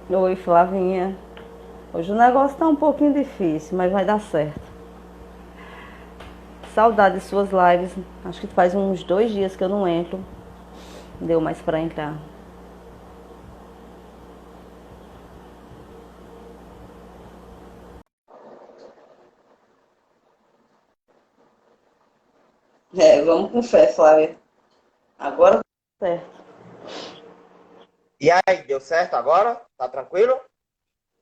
Oi, Flavinha. Hoje o negócio tá um pouquinho difícil, mas vai dar certo. Saudade de suas lives. Acho que faz uns 2 dias que eu não entro. Deu mais pra entrar. Vamos com fé, Flávia. Agora tá certo. E aí, deu certo agora? Tá tranquilo?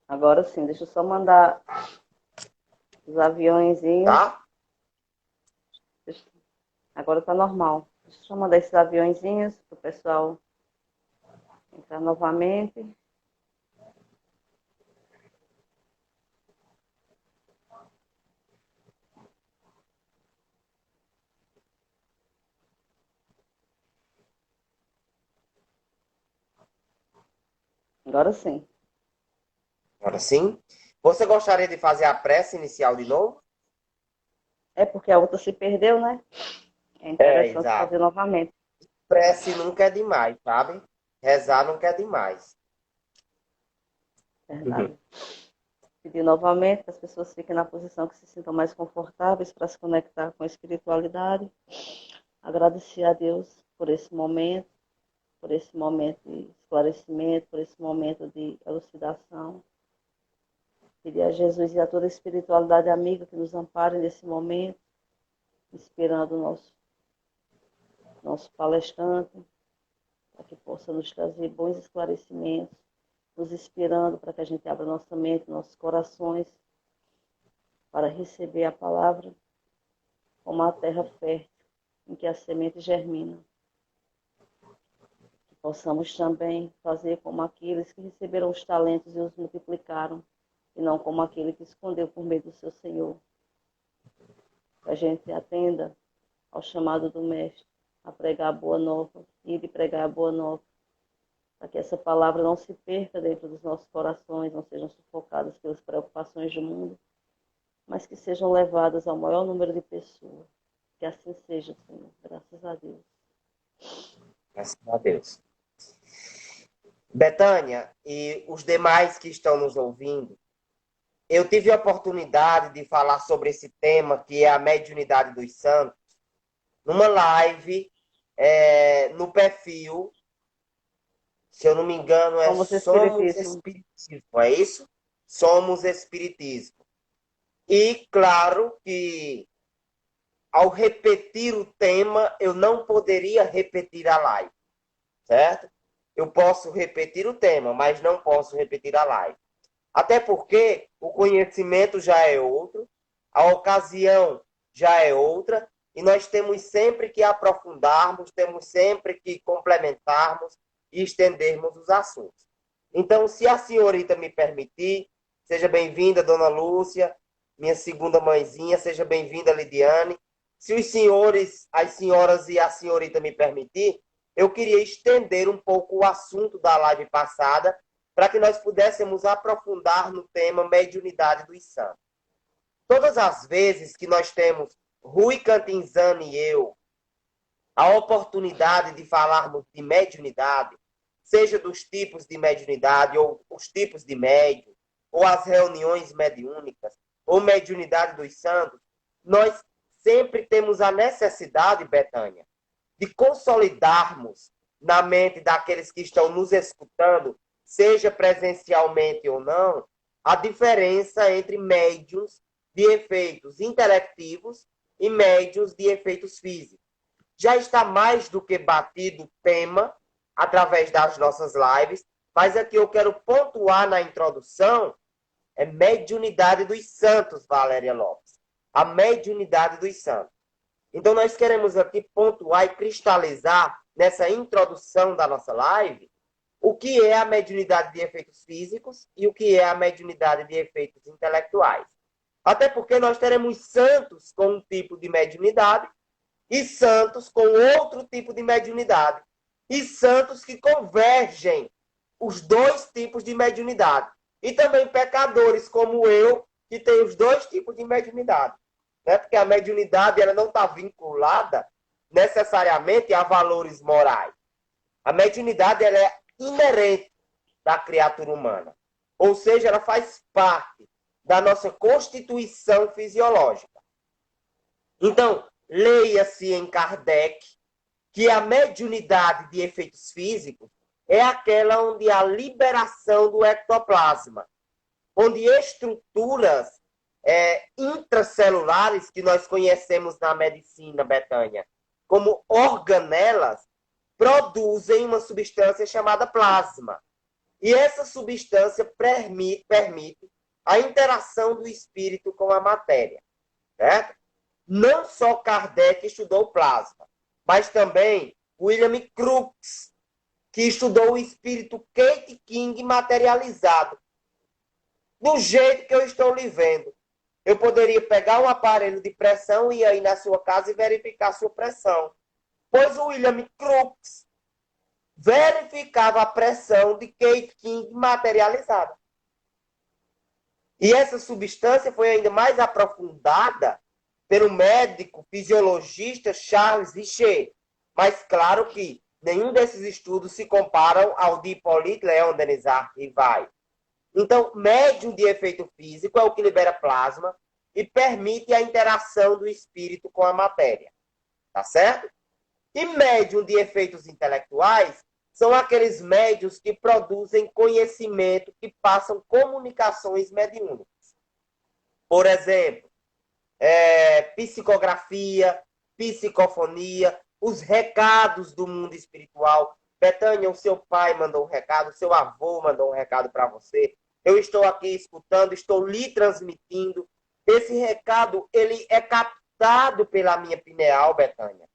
Agora sim, deixa eu só mandar os aviõezinhos. Tá? Agora tá normal. Deixa eu só mandar esses aviõezinhos pro pessoal entrar novamente. Agora sim. Agora sim. Você gostaria de fazer a prece inicial de novo? É porque a outra se perdeu, né? É É, interessante exato. fazer novamente. Prece nunca é demais, sabe? Rezar nunca é demais. Verdade. Pedir novamente que as pessoas fiquem na posição que se sintam mais confortáveis para se conectar com a espiritualidade. Agradecer a Deus por esse momento de esclarecimento, por esse momento de elucidação. Pedir a Jesus e a toda a espiritualidade amiga que nos ampare nesse momento, inspirando o nosso palestrante, para que possa nos trazer bons esclarecimentos, nos inspirando para que a gente abra nossa mente, nossos corações, para receber a palavra como a terra fértil em que a semente germina. Que possamos também fazer como aqueles que receberam os talentos e os multiplicaram, e não como aquele que escondeu por meio do seu Senhor. Que a gente atenda ao chamado do Mestre a pregar a boa nova, e de pregar a boa nova, para que essa palavra não se perca dentro dos nossos corações, não sejam sufocadas pelas preocupações do mundo, mas que sejam levadas ao maior número de pessoas. Que assim seja, Senhor. Graças a Deus. Graças a Deus. Betânia e os demais que estão nos ouvindo, eu tive a oportunidade de falar sobre esse tema, que é a mediunidade dos santos, numa live no perfil, se eu não me engano, é Somos Somos Espiritismo. Espiritismo, é isso? Somos Espiritismo. E claro que ao repetir o tema, eu não poderia repetir a live, certo? Eu posso repetir o tema, mas não posso repetir a live. Até porque o conhecimento já é outro, a ocasião já é outra, e nós temos sempre que aprofundarmos, temos sempre que complementarmos e estendermos os assuntos. Então, se a senhorita me permitir, seja bem-vinda, dona Lúcia, minha segunda mãezinha, seja bem-vinda, Lidiane. Se os senhores, as senhoras e a senhorita me permitir, eu queria estender um pouco o assunto da live passada para que nós pudéssemos aprofundar no tema mediunidade dos santos. Todas as vezes que nós temos, Rui Cantinzani e eu, a oportunidade de falarmos de mediunidade, seja dos tipos de mediunidade, ou os tipos de médium, ou as reuniões mediúnicas, ou mediunidade dos santos, nós sempre temos a necessidade, Betânia, de consolidarmos na mente daqueles que estão nos escutando, seja presencialmente ou não, a diferença entre médiums de efeitos intelectivos e médiums de efeitos físicos. Já está mais do que batido o tema através das nossas lives, mas aqui eu quero pontuar na introdução mediunidade dos santos, Valéria Lopes. A mediunidade dos santos. Então, nós queremos aqui pontuar e cristalizar nessa introdução da nossa live o que é a mediunidade de efeitos físicos e o que é a mediunidade de efeitos intelectuais. Até porque nós teremos santos com um tipo de mediunidade e santos com outro tipo de mediunidade. E santos que convergem os dois tipos de mediunidade. E também pecadores como eu, que tem os dois tipos de mediunidade. Né? Porque a mediunidade ela não está vinculada necessariamente a valores morais. A mediunidade ela é inerente da criatura humana. Ou seja, ela faz parte da nossa constituição fisiológica. Então, leia-se em Kardec que a mediunidade de efeitos físicos é aquela onde há liberação do ectoplasma, onde estruturas intracelulares, que nós conhecemos na medicina, Betânia, como organelas, produzem uma substância chamada plasma. E essa substância permite a interação do espírito com a matéria. Certo? Não só Kardec estudou o plasma, mas também William Crookes, que estudou o espírito Kate King materializado. Do jeito que eu estou lhe vendo. Eu poderia pegar um aparelho de pressão e ir aí na sua casa e verificar a sua pressão. Pois o William Crookes verificava a pressão de Kate King materializada. E essa substância foi ainda mais aprofundada pelo médico fisiologista Charles Richer. Mas claro que nenhum desses estudos se comparam ao de Hippolyte Léon Denisard Rivail. Então, médium de efeito físico é o que libera plasma e permite a interação do espírito com a matéria. Tá certo? E médium de efeitos intelectuais são aqueles médiuns que produzem conhecimento, que passam comunicações mediúnicas. Por exemplo, psicografia, psicofonia, os recados do mundo espiritual. Betânia, o seu pai mandou um recado, o seu avô mandou um recado para você. Eu estou aqui escutando, estou lhe transmitindo. Esse recado, ele é captado pela minha pineal, Betânia.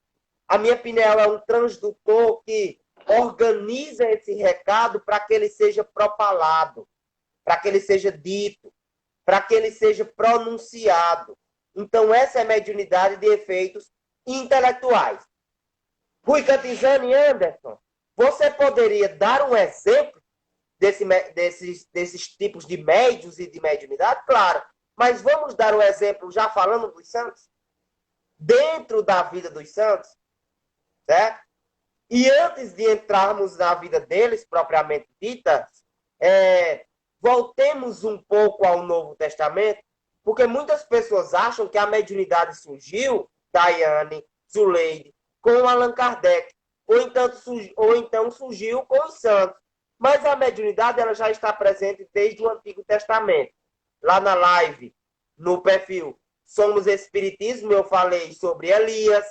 A minha pineal é um transdutor que organiza esse recado para que ele seja propalado, para que ele seja dito, para que ele seja pronunciado. Então, essa é a mediunidade de efeitos intelectuais. Rui Cantizani e Anderson, você poderia dar um exemplo desses tipos de médiuns e de mediunidade? Claro, mas vamos dar um exemplo já falando dos santos? Dentro da vida dos santos, certo? E antes de entrarmos na vida deles, propriamente dita, voltemos um pouco ao Novo Testamento, porque muitas pessoas acham que a mediunidade surgiu, Daiane, Zuleide, com Allan Kardec, ou então surgiu com os santos. Mas a mediunidade ela já está presente desde o Antigo Testamento. Lá na live, no perfil Somos Espiritismo, eu falei sobre Elias,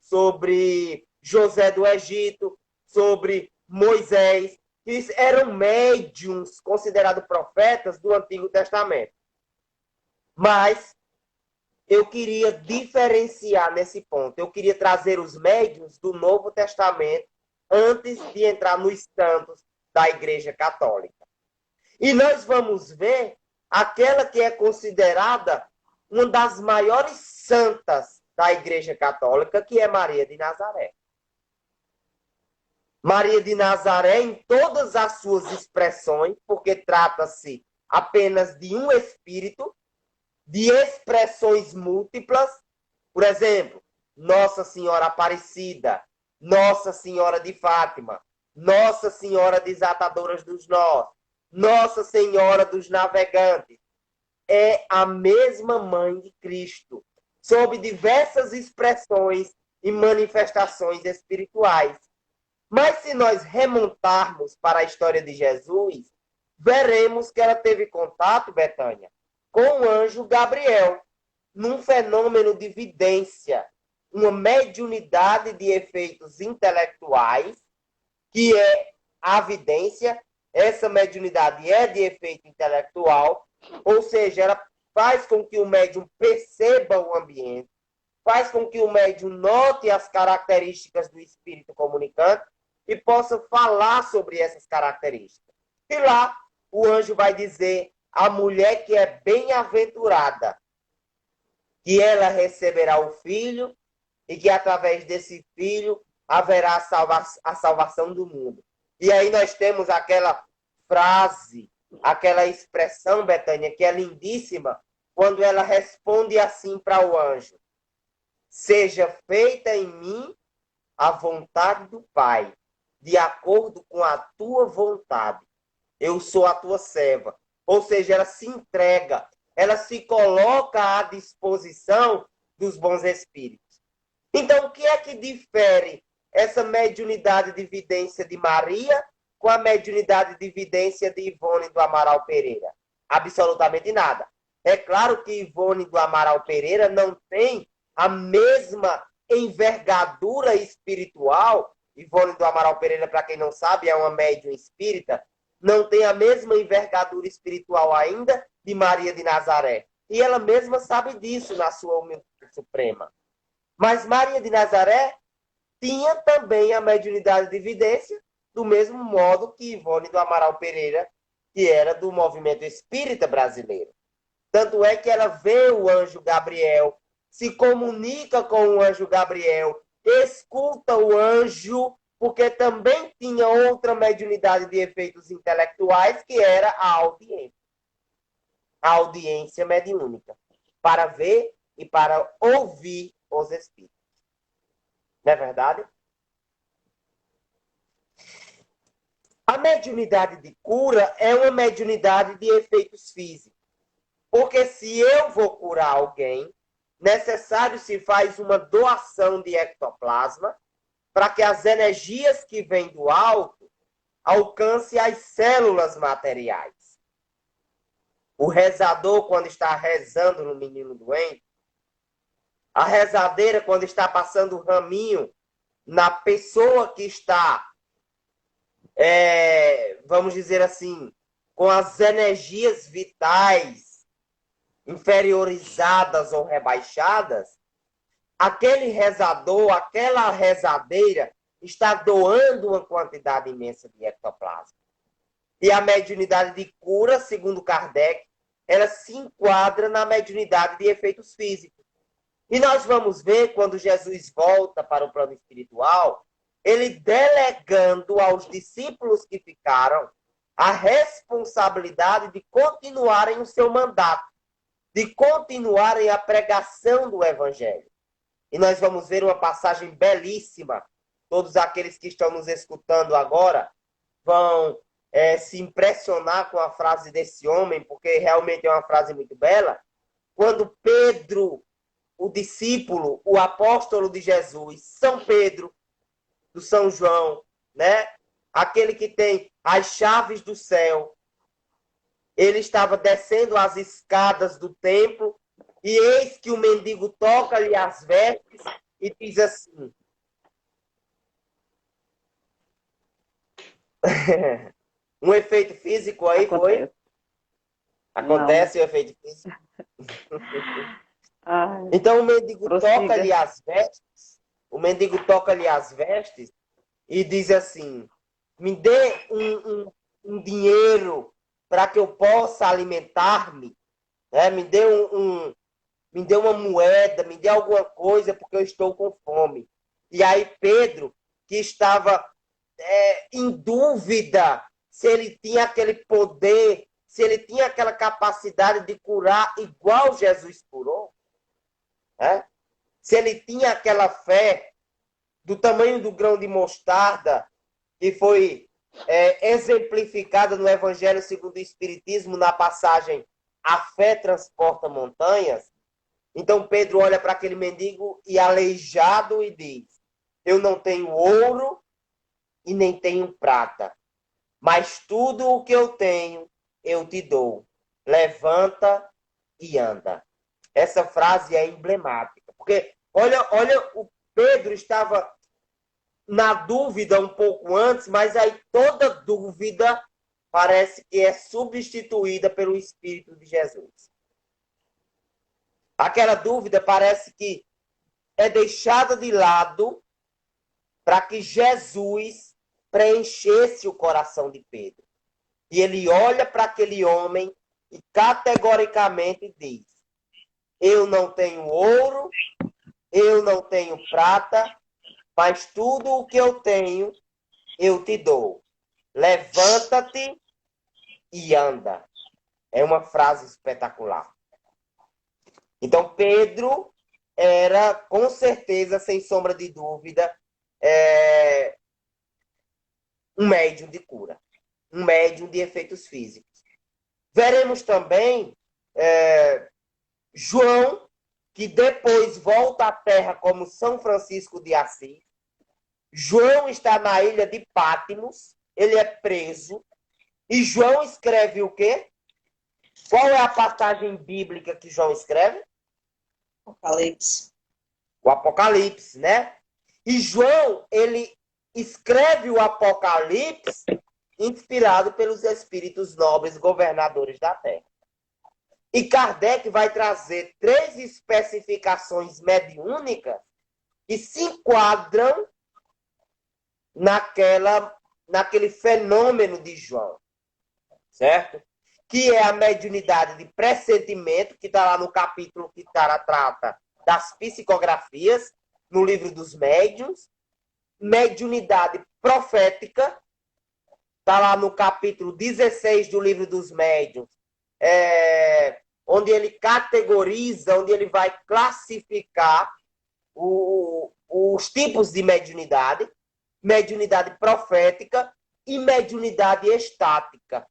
sobre José do Egito, sobre Moisés, que eram médiuns considerados profetas do Antigo Testamento. Mas eu queria diferenciar nesse ponto. Eu queria trazer os médiuns do Novo Testamento antes de entrar nos santos da Igreja Católica. E nós vamos ver aquela que é considerada uma das maiores santas da Igreja Católica, que é Maria de Nazaré. Maria de Nazaré, em todas as suas expressões, porque trata-se apenas de um espírito, de expressões múltiplas, por exemplo, Nossa Senhora Aparecida, Nossa Senhora de Fátima, Nossa Senhora Desatadoras dos Nós, Nossa Senhora dos Navegantes, é a mesma mãe de Cristo, sob diversas expressões e manifestações espirituais. Mas se nós remontarmos para a história de Jesus, veremos que ela teve contato, Betânia, com o anjo Gabriel, num fenômeno de vidência, uma mediunidade de efeitos intelectuais, que é a vidência. Essa mediunidade é de efeito intelectual, ou seja, ela faz com que o médium perceba o ambiente, faz com que o médium note as características do espírito comunicante e possa falar sobre essas características. E lá o anjo vai dizer a mulher que é bem-aventurada, que ela receberá o filho e que através desse filho haverá a salvação do mundo. E aí nós temos aquela frase, aquela expressão, Betânia, que é lindíssima, quando ela responde assim para o anjo: seja feita em mim a vontade do Pai, de acordo com a tua vontade. eu sou a tua serva. Ou seja, ela se entrega, ela se coloca à disposição dos bons espíritos. Então, o que é que difere essa mediunidade de vidência de Maria com a mediunidade de vidência de Ivone do Amaral Pereira? Absolutamente nada. É claro que Ivone do Amaral Pereira não tem a mesma envergadura espiritual. Ivone do Amaral Pereira, para quem não sabe, é uma médium espírita, não tem a mesma envergadura espiritual ainda de Maria de Nazaré. E ela mesma sabe disso na sua humildade suprema. Mas Maria de Nazaré tinha também a mediunidade de vidência, do mesmo modo que Ivone do Amaral Pereira, que era do movimento espírita brasileiro. Tanto é que ela vê o anjo Gabriel, se comunica com o anjo Gabriel, escuta o anjo, porque também tinha outra mediunidade de efeitos intelectuais, que era a audiência mediúnica, para ver e para ouvir os espíritos. Não é verdade? A mediunidade de cura é uma mediunidade de efeitos físicos. Porque se eu vou curar alguém, necessário se faz uma doação de ectoplasma para que as energias que vêm do alto alcancem as células materiais. O rezador, quando está rezando no menino doente, a rezadeira, quando está passando o raminho na pessoa que está, vamos dizer assim, com as energias vitais inferiorizadas ou rebaixadas, aquele rezador, aquela rezadeira está doando uma quantidade imensa de ectoplasma. E a mediunidade de cura, segundo Kardec, ela se enquadra na mediunidade de efeitos físicos. E nós vamos ver, quando Jesus volta para o plano espiritual, ele delegando aos discípulos que ficaram a responsabilidade de continuarem o seu mandato, de continuarem a pregação do Evangelho. E nós vamos ver uma passagem belíssima. Todos aqueles que estão nos escutando agora vão se impressionar com a frase desse homem, porque realmente é uma frase muito bela. Quando Pedro, o discípulo, o apóstolo de Jesus, São Pedro, do São João, né? Aquele que tem as chaves do céu, ele estava descendo as escadas do templo e eis que o mendigo toca-lhe as vestes e diz assim: um efeito físico aí foi? Acontece o efeito físico. Então o mendigo toca-lhe as vestes, e diz assim: me dê um dinheiro para que eu possa alimentar-me, né? Me dê uma moeda, me dê alguma coisa, porque eu estou com fome. E aí Pedro, que estava em dúvida se ele tinha aquele poder, se ele tinha aquela capacidade de curar igual Jesus curou, né? Se ele tinha aquela fé do tamanho do grão de mostarda, que foi exemplificada no Evangelho segundo o Espiritismo, na passagem "A fé transporta montanhas". Então Pedro olha para aquele mendigo e aleijado e diz: eu não tenho ouro e nem tenho prata, mas tudo o que eu tenho eu te dou. Levanta e anda. Essa frase é emblemática, porque olha, o Pedro estava na dúvida um pouco antes, mas aí toda dúvida parece que é substituída pelo Espírito de Jesus. Aquela dúvida parece que é deixada de lado para que Jesus preenchesse o coração de Pedro. E ele olha para aquele homem e categoricamente diz: eu não tenho ouro, eu não tenho prata, mas tudo o que eu tenho, eu te dou. Levanta-te e anda. É uma frase espetacular. Então, Pedro era, com certeza, sem sombra de dúvida, um médium de cura. um médium de efeitos físicos. Veremos também João, que depois volta à Terra como São Francisco de Assis. João está na ilha de Patmos, ele é preso, e João escreve o quê? Qual é a passagem bíblica que João escreve? Apocalipse. O Apocalipse, né? E João, ele escreve o Apocalipse inspirado pelos espíritos nobres governadores da Terra. E Kardec vai trazer 3 especificações mediúnicas que se enquadram naquele fenômeno de João, certo? Que é a mediunidade de pressentimento, que está lá no capítulo que trata das psicografias, no livro dos médiuns. Mediunidade profética, está lá no capítulo 16 do livro dos médiuns, onde ele categoriza, onde ele vai classificar os tipos de mediunidade, mediunidade profética e mediunidade estática,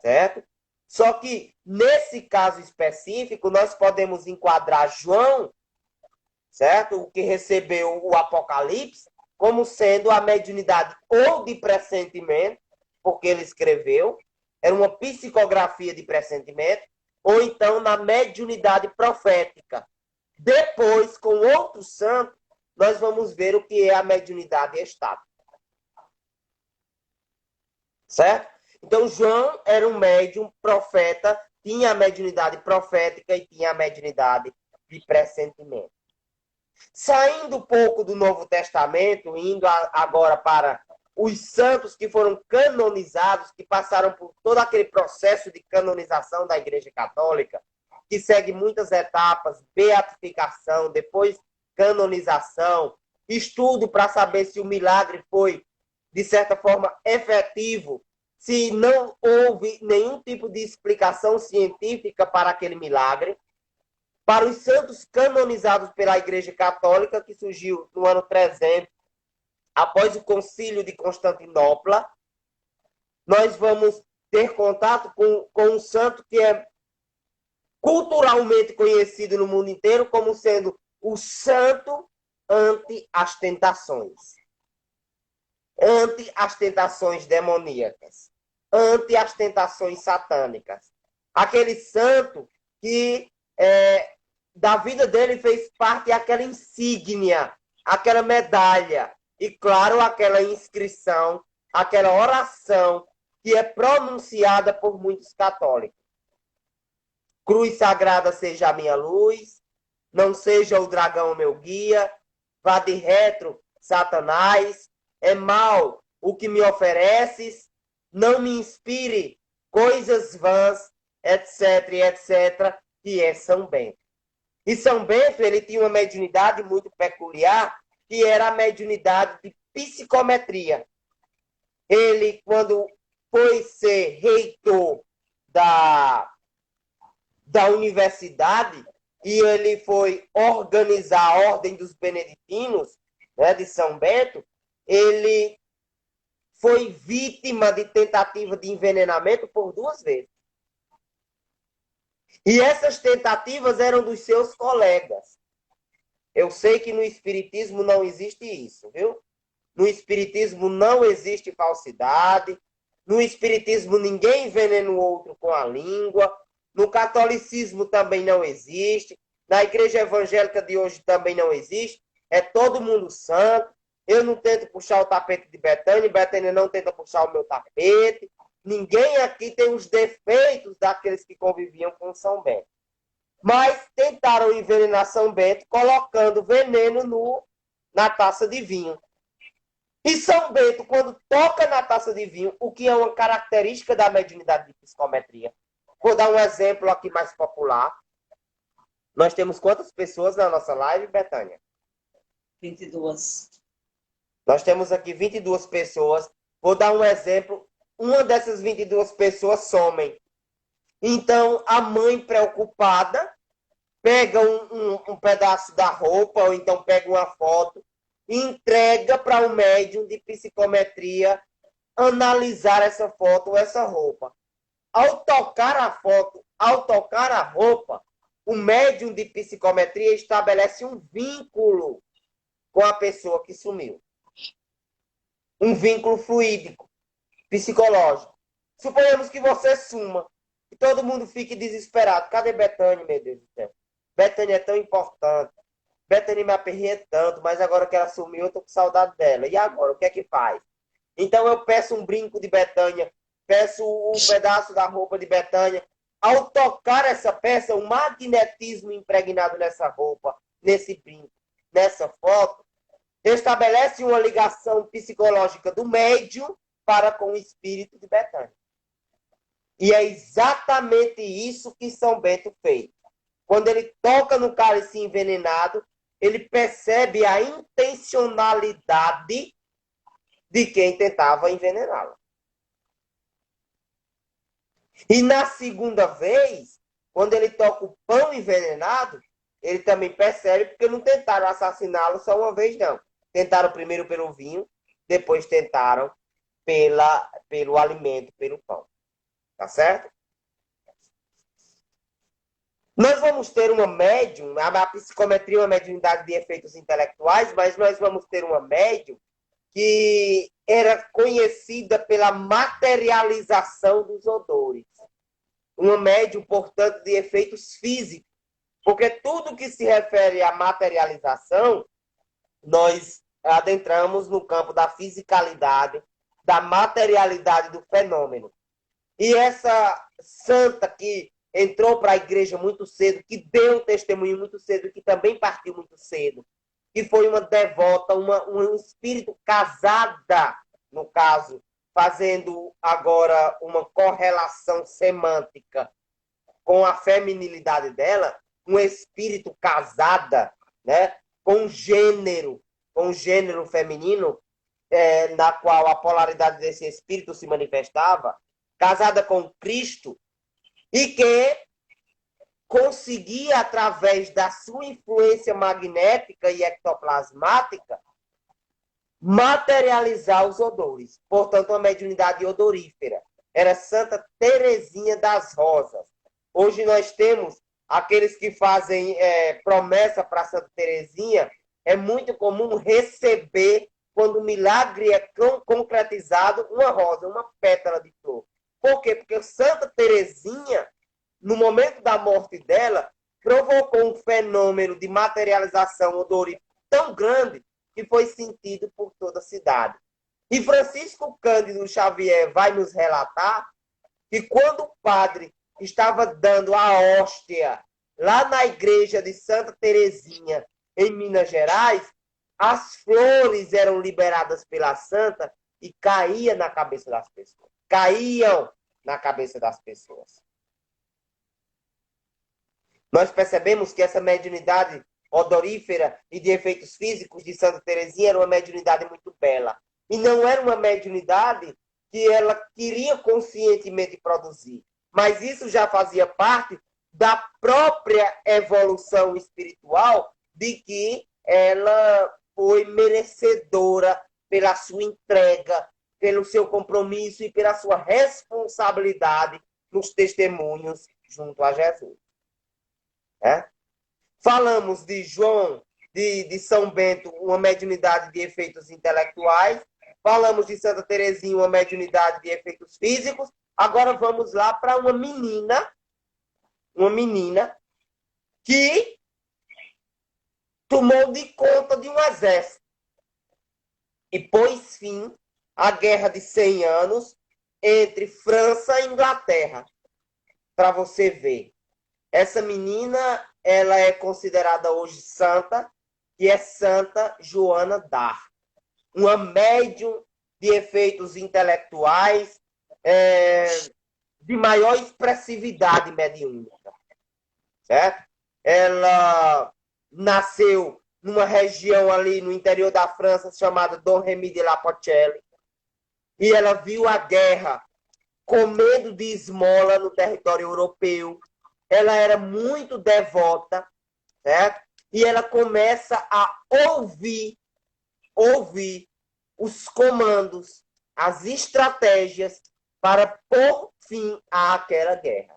certo? Só que, nesse caso específico, nós podemos enquadrar João, certo? O que recebeu o Apocalipse, como sendo a mediunidade ou de pressentimento, porque ele escreveu, era uma psicografia de pressentimento, ou então na mediunidade profética. Depois, com outro santo, nós vamos ver o que é a mediunidade estática. Certo? Então, João era um médium profeta, tinha a mediunidade profética e tinha a mediunidade de pressentimento. Saindo um pouco do Novo Testamento, indo agora para os santos que foram canonizados, que passaram por todo aquele processo de canonização da Igreja Católica, que segue muitas etapas, beatificação, depois canonização, estudo para saber se o milagre foi, de certa forma, efetivo, se não houve nenhum tipo de explicação científica para aquele milagre. Para os santos canonizados pela Igreja Católica, que surgiu no ano 300, após o Concílio de Constantinopla, nós vamos ter contato com um santo que é culturalmente conhecido no mundo inteiro como sendo o santo ante as tentações. Ante as tentações demoníacas. Ante as tentações satânicas. Aquele santo que da vida dele fez parte aquela insígnia, aquela medalha e, claro, aquela inscrição, aquela oração que é pronunciada por muitos católicos. Cruz sagrada seja a minha luz, não seja o dragão meu guia, vá de retro, Satanás, é mal o que me ofereces, não me inspire coisas vãs, etc, etc, que é São Bento. E São Bento, ele tinha uma mediunidade muito peculiar, que era a mediunidade de psicometria. Ele, quando foi ser reitor da universidade, e ele foi organizar a Ordem dos Beneditinos, né, de São Bento, ele foi vítima de tentativa de envenenamento por 2 vezes. E essas tentativas eram dos seus colegas. Eu sei que no Espiritismo não existe isso, viu? No Espiritismo não existe falsidade. No Espiritismo ninguém envenena o outro com a língua. No catolicismo também não existe. Na igreja evangélica de hoje também não existe. É todo mundo santo. Eu não tento puxar o tapete de Betânia. Betânia não tenta puxar o meu tapete. Ninguém aqui tem os defeitos daqueles que conviviam com São Bento. Mas tentaram envenenar São Bento colocando veneno na taça de vinho. E São Bento, quando toca na taça de vinho, o que é uma característica da mediunidade de psicometria. Vou dar um exemplo aqui mais popular. Nós temos quantas pessoas na nossa live, Betânia? 22. Nós temos aqui 22 pessoas. Vou dar um exemplo. Uma dessas 22 pessoas somem. Então, a mãe preocupada pega um pedaço da roupa, ou então pega uma foto, e entrega para o médium de psicometria analisar essa foto ou essa roupa. Ao tocar a foto, ao tocar a roupa, o médium de psicometria estabelece um vínculo com a pessoa que sumiu. Um vínculo fluídico, psicológico. Suponhamos que você suma e todo mundo fique desesperado. Cadê Bethânia, meu Deus do céu? Bethânia é tão importante. Bethânia me aperreia tanto, mas agora que ela sumiu, eu tô com saudade dela. E agora, o que é que faz? Então eu peço um brinco de Bethânia, peço um pedaço da roupa de Bethânia. Ao tocar essa peça, o magnetismo impregnado nessa roupa, nesse brinco, nessa foto, estabelece uma ligação psicológica do médium para com o espírito de Bethânia. E é exatamente isso que São Bento fez. Quando ele toca no cálice envenenado, ele percebe a intencionalidade de quem tentava envenená-la. E na segunda vez, quando ele toca o pão envenenado, ele também percebe, porque não tentaram assassiná-lo só uma vez, não. Tentaram primeiro pelo vinho, depois tentaram pelo alimento, pelo pão. Tá certo? Nós vamos ter uma médium, a psicometria é uma mediunidade de efeitos intelectuais, mas nós vamos ter uma médium que era conhecida pela materialização dos odores. Uma médium, portanto, de efeitos físicos. Porque tudo que se refere à materialização, nós adentramos no campo da fisicalidade, da materialidade do fenômeno. E essa santa que entrou para a igreja muito cedo, que deu testemunho muito cedo, que também partiu muito cedo, que foi uma devota, um espírito casada, no caso, fazendo agora uma correlação semântica com a feminilidade dela, um espírito casada, né, com um gênero feminino, na qual a polaridade desse espírito se manifestava, casada com Cristo, e que conseguia, através da sua influência magnética e ectoplasmática, materializar os odores. Portanto, uma mediunidade odorífera. Era Santa Teresinha das Rosas. Hoje nós temos aqueles que fazem promessa para Santa Teresinha. É muito comum receber, quando o milagre é concretizado, uma rosa, uma pétala de flor. Por quê? Porque Santa Teresinha, no momento da morte dela, provocou um fenômeno de materialização odorífera tão grande que foi sentido por toda a cidade. E Francisco Cândido Xavier vai nos relatar que quando o padre estava dando a hóstia lá na igreja de Santa Teresinha, em Minas Gerais, as flores eram liberadas pela santa e caíam na cabeça das pessoas. Caíam na cabeça das pessoas. Nós percebemos que essa mediunidade odorífera e de efeitos físicos de Santa Teresinha era uma mediunidade muito bela. E não era uma mediunidade que ela queria conscientemente produzir. Mas isso já fazia parte da própria evolução espiritual, de que ela foi merecedora pela sua entrega, pelo seu compromisso e pela sua responsabilidade nos testemunhos junto a Jesus. Falamos de João, de São Bento, uma mediunidade de efeitos intelectuais. Falamos de Santa Teresinha, uma mediunidade de efeitos físicos. Agora vamos lá para uma menina que tomou de conta de um exército e pôs fim à Guerra de 100 Anos entre França e Inglaterra. Para você ver. Essa menina, ela é considerada hoje santa, e é Santa Joana d'Arc. Uma médium de efeitos intelectuais, de maior expressividade mediúnica. Certo? Ela nasceu numa região ali no interior da França chamada Dom Remy de La Pochelle, e ela viu a guerra com medo de esmola no território europeu. Ela era muito devota, certo? E ela começa a ouvir os comandos, as estratégias para pôr fim àquela guerra.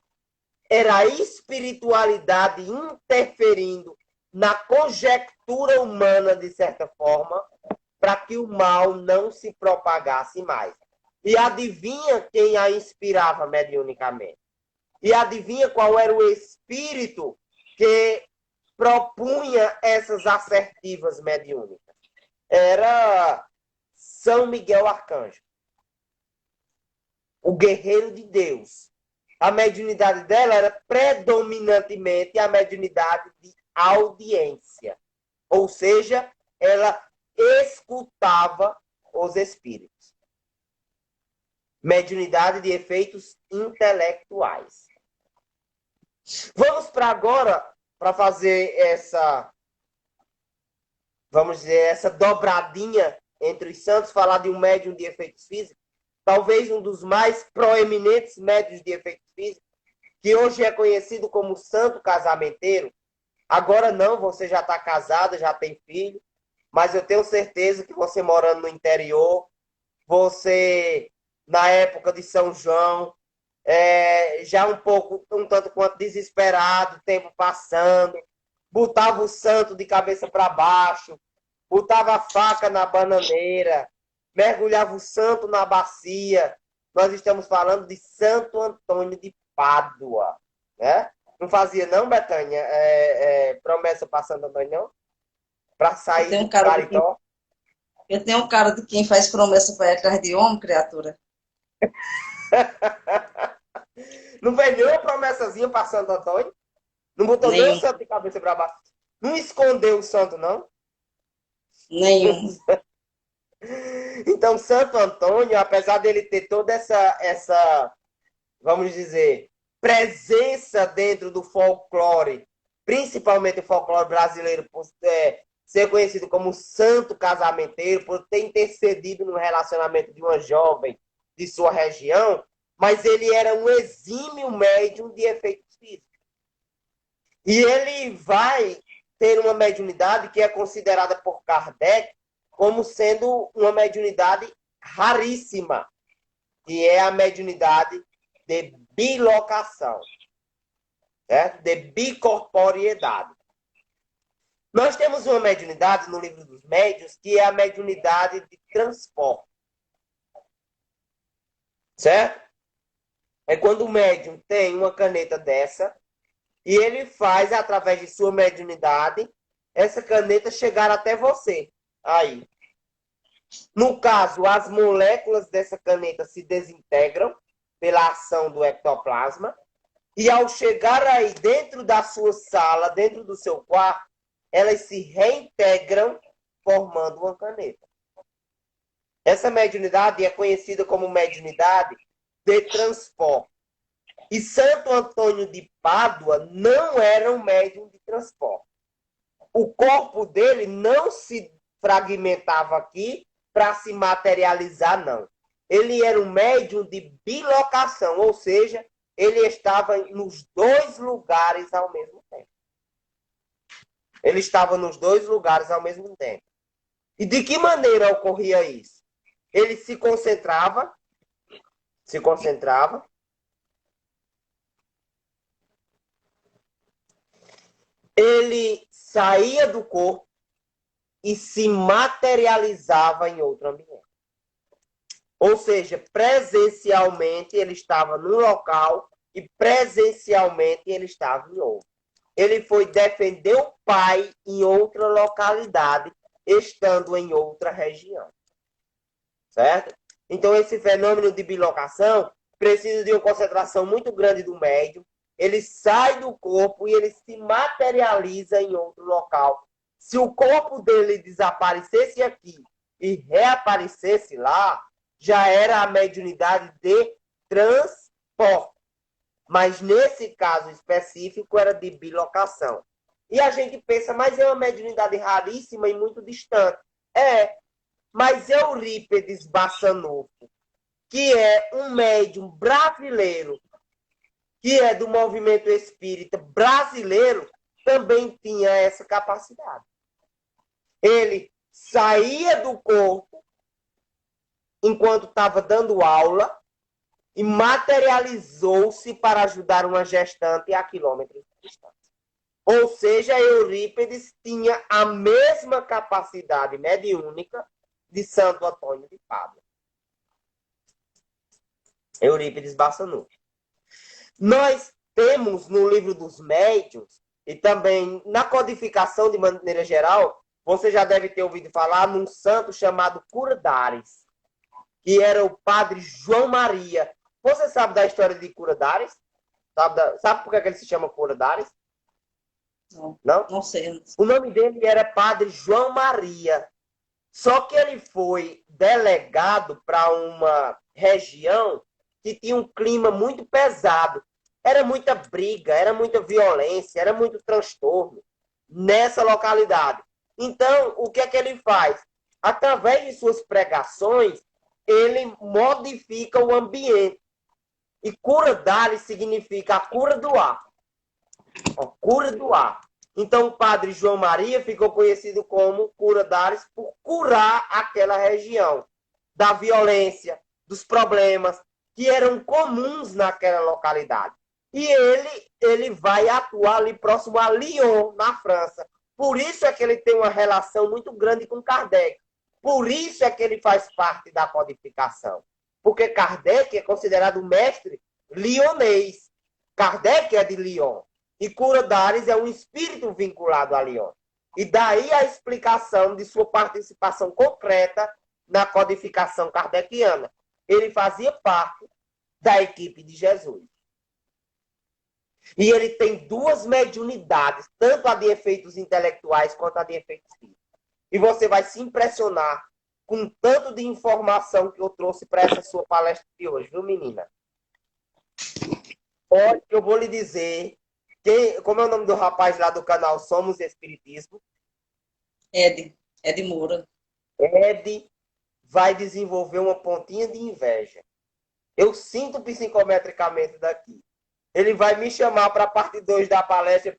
Era a espiritualidade interferindo na conjectura humana, de certa forma, para que o mal não se propagasse mais. E adivinha quem a inspirava mediunicamente? E adivinha qual era o espírito que propunha essas assertivas mediúnicas? Era São Miguel Arcanjo, o guerreiro de Deus. A mediunidade dela era predominantemente a mediunidade de audiência. Ou seja, ela escutava os espíritos. Mediunidade de efeitos intelectuais. Vamos para agora, para fazer essa, vamos dizer, essa dobradinha entre os santos, falar de um médium de efeitos físicos, talvez um dos mais proeminentes médiuns de efeitos físicos, que hoje é conhecido como santo casamenteiro. Agora não, você já está casado, já tem filho, mas eu tenho certeza que você morando no interior, você, na época de São João, já um tanto quanto desesperado, tempo passando, botava o santo de cabeça para baixo, botava a faca na bananeira, mergulhava o santo na bacia. Nós estamos falando de Santo Antônio de Pádua, né? Não fazia não, Betânia, promessa para Santo Antônio, não? Para sair do paletó? Eu tenho um cara de quem faz promessa para ir atrás de homem, criatura. Não fez nenhuma promessazinha para Santo Antônio? Não botou nem o santo de cabeça para baixo? Não escondeu o santo, não? Nenhum. Então, Santo Antônio, apesar dele ter toda essa, vamos dizer, presença dentro do folclore, principalmente o folclore brasileiro, por ser conhecido como santo casamenteiro, por ter intercedido no relacionamento de uma jovem de sua região, mas ele era um exímio médium de efeitos físicos. E ele vai ter uma mediunidade que é considerada por Kardec como sendo uma mediunidade raríssima, que é a mediunidade de bilocação, certo? De bicorporiedade. Nós temos uma mediunidade no livro dos médiuns que é a mediunidade de transporte, certo? É quando o médium tem uma caneta dessa e ele faz, através de sua mediunidade, essa caneta chegar até você. Aí. No caso, as moléculas dessa caneta se desintegram pela ação do ectoplasma e ao chegar aí dentro da sua sala, dentro do seu quarto, elas se reintegram formando uma caneta. Essa mediunidade é conhecida como mediunidade de transporte. E Santo Antônio de Pádua não era um médium de transporte. O corpo dele não se fragmentava aqui para se materializar, não. Ele era um médium de bilocação, ou seja, ele estava nos dois lugares ao mesmo tempo. Ele estava nos dois lugares ao mesmo tempo. E de que maneira ocorria isso? Ele se concentrava, ele saía do corpo e se materializava em outro ambiente. Ou seja, presencialmente ele estava num local e presencialmente ele estava em outro. Ele foi defender o pai em outra localidade, estando em outra região. Certo? Então, esse fenômeno de bilocação precisa de uma concentração muito grande do médium. Ele sai do corpo e ele se materializa em outro local. Se o corpo dele desaparecesse aqui e reaparecesse lá, já era a mediunidade de transporte. Mas nesse caso específico era de bilocação. E a gente pensa, mas é uma mediunidade raríssima e muito distante. Mas Eurípedes Bassanufo, que é um médium brasileiro, que é do movimento espírita brasileiro, também tinha essa capacidade. Ele saía do corpo enquanto estava dando aula e materializou-se para ajudar uma gestante a quilômetros de distância. Ou seja, Eurípides tinha a mesma capacidade mediúnica de Santo Antônio de Pádua. Eurípides Barçanufo. Nós temos no livro dos médiuns, e também na codificação de maneira geral, você já deve ter ouvido falar num santo chamado Curdares, que era o padre João Maria. Você sabe da história de Curdares? Sabe por que ele se chama Curdares? Não? Não sei. O nome dele era padre João Maria. Só que ele foi delegado para uma região que tinha um clima muito pesado. Era muita briga, era muita violência, era muito transtorno nessa localidade. Então, o que é que ele faz? Através de suas pregações, ele modifica o ambiente. E Curadare significa a cura do ar. A cura do ar. Então, o padre João Maria ficou conhecido como Curadares por curar aquela região da violência, dos problemas que eram comuns naquela localidade. E ele vai atuar ali próximo a Lyon, na França. Por isso é que ele tem uma relação muito grande com Kardec. Por isso é que ele faz parte da codificação. Porque Kardec é considerado o mestre lionês. Kardec é de Lyon. E Curadares é um espírito vinculado a Lyon. E daí a explicação de sua participação concreta na codificação kardeciana. Ele fazia parte da equipe de Jesus. E ele tem duas mediunidades, tanto a de efeitos intelectuais quanto a de efeitos físicos. E você vai se impressionar com o tanto de informação que eu trouxe para essa sua palestra de hoje, viu, menina? Olha, eu vou lhe dizer, como é o nome do rapaz lá do canal Somos Espiritismo? Ed Moura. Ed vai desenvolver uma pontinha de inveja. Eu sinto psicometricamente daqui. Ele vai me chamar para a parte 2 da palestra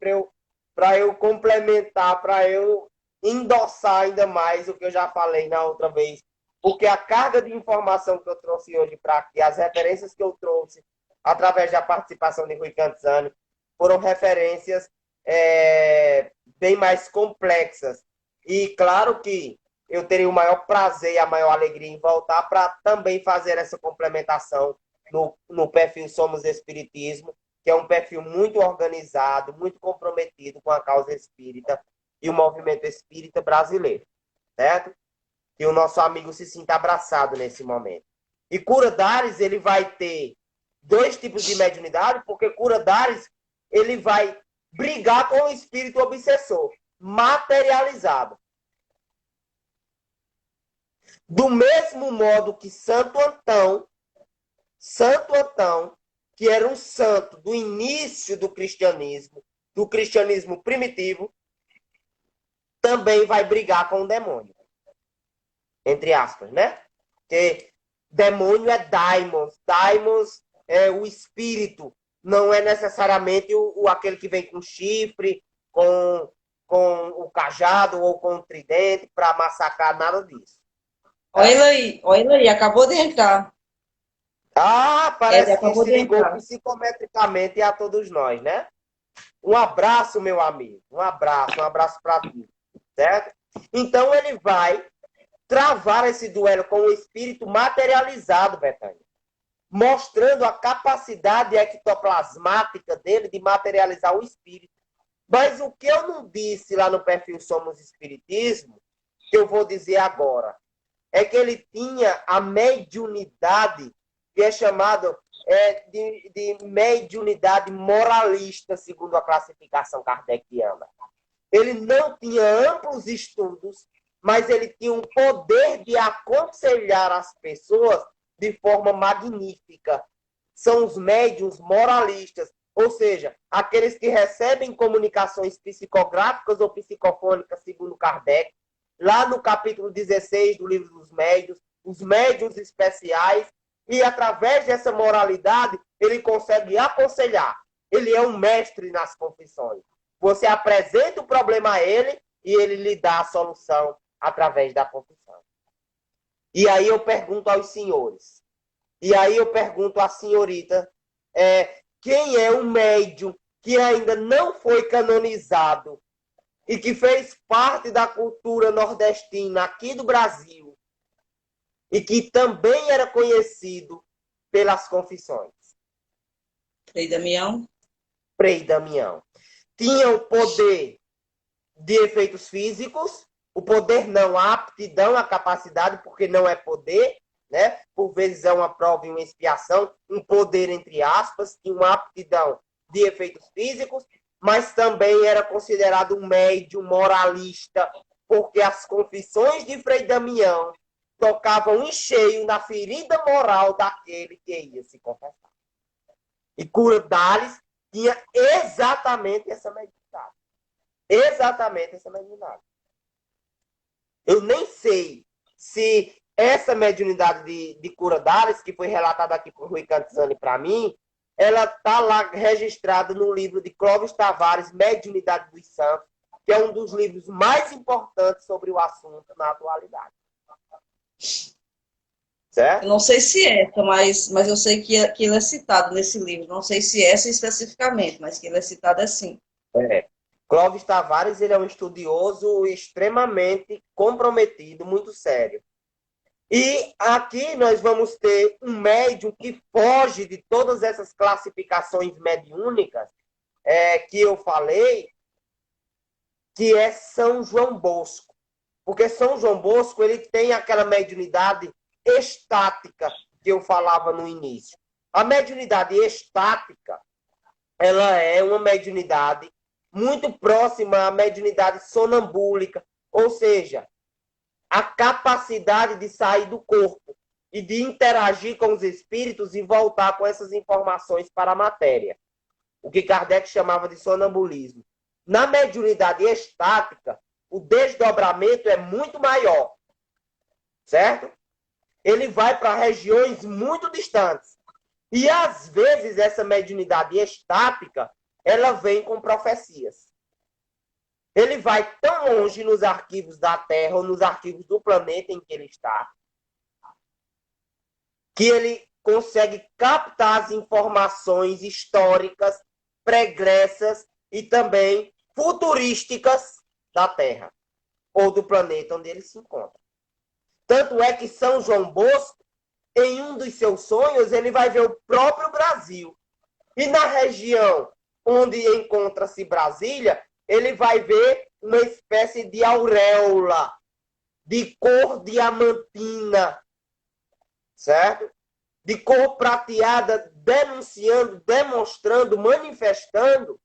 para eu complementar, para eu endossar ainda mais o que eu já falei na outra vez. Porque a carga de informação que eu trouxe hoje para aqui, as referências que eu trouxe através da participação de Rui Cantzani, foram referências bem mais complexas. E claro que eu teria o maior prazer e a maior alegria em voltar para também fazer essa complementação no perfil Somos Espiritismo, que é um perfil muito organizado, muito comprometido com a causa espírita e o movimento espírita brasileiro, certo? Que o nosso amigo se sinta abraçado nesse momento. E Curadares, ele vai ter dois tipos de mediunidade, porque Curadares, ele vai brigar com o espírito obsessor, materializado. Do mesmo modo que Santo Antão, que era um santo do início do cristianismo primitivo, também vai brigar com o demônio. Entre aspas, né? Porque demônio é daimons. Daimons é o espírito. Não é necessariamente aquele que vem com chifre, com o cajado ou com o tridente para massacrar, nada disso. Olha aí, acabou de entrar. Ah, parece que se ligou psicometricamente a todos nós, né? Um abraço, meu amigo. Um abraço para ti. Certo? Então ele vai travar esse duelo com o espírito materializado, Betânia. Mostrando a capacidade ectoplasmática dele de materializar o espírito. Mas o que eu não disse lá no perfil Somos Espiritismo, que eu vou dizer agora, é que ele tinha a mediunidade, que é chamado de mediunidade moralista, segundo a classificação kardeciana. Ele não tinha amplos estudos, mas ele tinha um poder de aconselhar as pessoas de forma magnífica. São os médiuns moralistas, ou seja, aqueles que recebem comunicações psicográficas ou psicofônicas, segundo Kardec, lá no capítulo 16 do livro dos médiuns, os médiuns especiais, e através dessa moralidade, ele consegue aconselhar. Ele é um mestre nas confissões. Você apresenta o problema a ele e ele lhe dá a solução através da confissão. E aí eu pergunto aos senhores, e aí eu pergunto à senhorita, quem é o médium que ainda não foi canonizado e que fez parte da cultura nordestina aqui do Brasil e que também era conhecido pelas confissões? Frei Damião? Frei Damião. Tinha o poder de efeitos físicos, o poder não, a aptidão, a capacidade, porque não é poder, né? Por vezes é uma prova e uma expiação, um poder entre aspas, tinha uma aptidão de efeitos físicos, mas também era considerado um médium moralista, porque as confissões de Frei Damião tocavam em cheio na ferida moral daquele que ia se confessar. E Curdales tinha exatamente essa mediunidade. Exatamente essa mediunidade. Eu nem sei se essa mediunidade de Curdales, que foi relatada aqui por Rui Cantzani para mim, ela está lá registrada no livro de Clóvis Tavares, Mediunidade dos Santos, que é um dos livros mais importantes sobre o assunto na atualidade. Certo? Eu não sei se é essa, mas eu sei que ele é citado nesse livro. Não sei se essa especificamente, mas que ele é citado assim. Clóvis Tavares, ele é um estudioso extremamente comprometido, muito sério. E aqui nós vamos ter um médium que foge de todas essas classificações mediúnicas que eu falei, que é São João Bosco. Porque São João Bosco ele tem aquela mediunidade estática que eu falava no início. A mediunidade estática, ela é uma mediunidade muito próxima à mediunidade sonambúlica, ou seja, a capacidade de sair do corpo e de interagir com os espíritos e voltar com essas informações para a matéria. O que Kardec chamava de sonambulismo. Na mediunidade estática, o desdobramento é muito maior, certo? Ele vai para regiões muito distantes. E, às vezes, essa mediunidade estática, ela vem com profecias. Ele vai tão longe nos arquivos da Terra ou nos arquivos do planeta em que ele está, que ele consegue captar as informações históricas, pregressas e também futurísticas da Terra ou do planeta onde ele se encontra. Tanto é que São João Bosco, em um dos seus sonhos, ele vai ver o próprio Brasil. E na região onde encontra-se Brasília, ele vai ver uma espécie de auréola de cor diamantina, certo? De cor prateada, denunciando, demonstrando, manifestando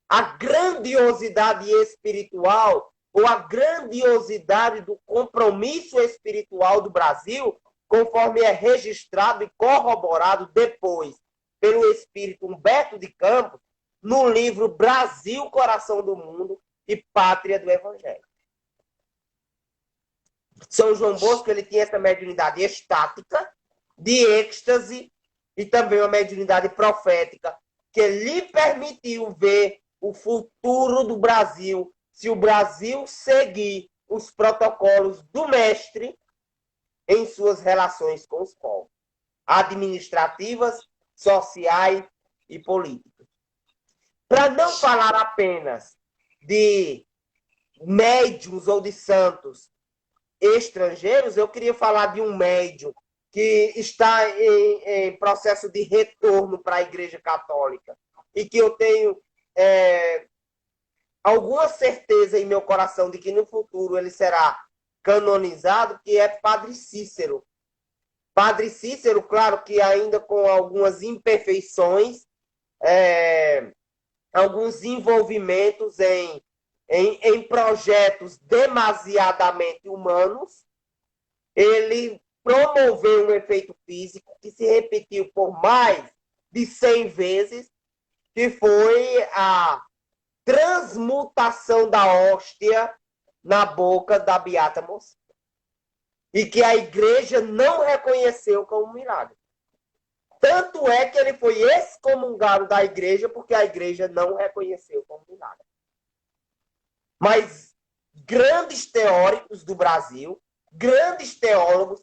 a grandiosidade espiritual ou a grandiosidade do compromisso espiritual do Brasil, conforme é registrado e corroborado depois pelo espírito Humberto de Campos, no livro Brasil, Coração do Mundo e Pátria do Evangelho. São João Bosco ele tinha essa mediunidade estática, de êxtase, e também uma mediunidade profética, que lhe permitiu ver o futuro do Brasil, se o Brasil seguir os protocolos do mestre em suas relações com os povos, administrativas, sociais e políticas. Para não falar apenas de médiuns ou de santos estrangeiros, eu queria falar de um médium que está em processo de retorno para a Igreja Católica e que eu tenho alguma certeza em meu coração de que no futuro ele será canonizado, que é Padre Cícero. Padre Cícero, claro que ainda com algumas imperfeições, alguns envolvimentos em projetos demasiadamente humanos, ele promoveu um efeito físico que se repetiu por mais de 100 vezes, que foi a transmutação da hóstia na boca da Beata Mocinha. E que a igreja não reconheceu como milagre. Tanto é que ele foi excomungado da igreja porque a igreja não reconheceu como milagre. Mas grandes teóricos do Brasil, grandes teólogos,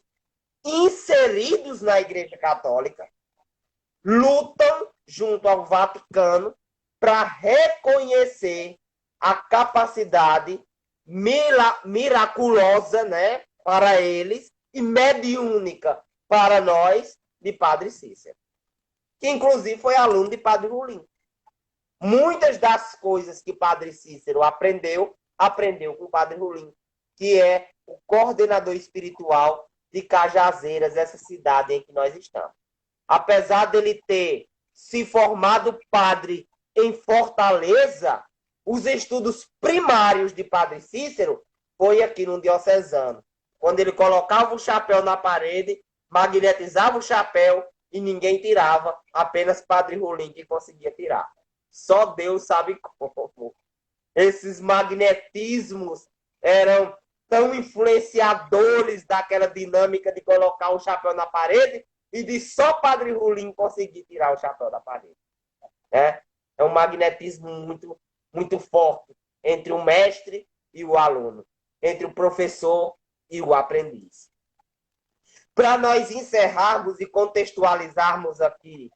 inseridos na Igreja Católica, lutam junto ao Vaticano para reconhecer a capacidade miraculosa, né, para eles e mediúnica para nós de Padre Cícero, que inclusive foi aluno de Padre Rolim. Muitas das coisas que Padre Cícero aprendeu com o Padre Rolim, que é o coordenador espiritual de Cajazeiras, essa cidade em que nós estamos. Apesar dele ter se formado padre em Fortaleza, os estudos primários de Padre Cícero foi aqui no Diocesano, quando ele colocava o chapéu na parede, magnetizava o chapéu e ninguém tirava, apenas Padre Rolim que conseguia tirar. Só Deus sabe como. Esses magnetismos eram tão influenciadores daquela dinâmica de colocar o chapéu na parede e de só Padre Rolim conseguir tirar o chapéu da parede. É um magnetismo muito, muito forte entre o mestre e o aluno, entre o professor e o aprendiz. Para nós encerrarmos e contextualizarmos aqui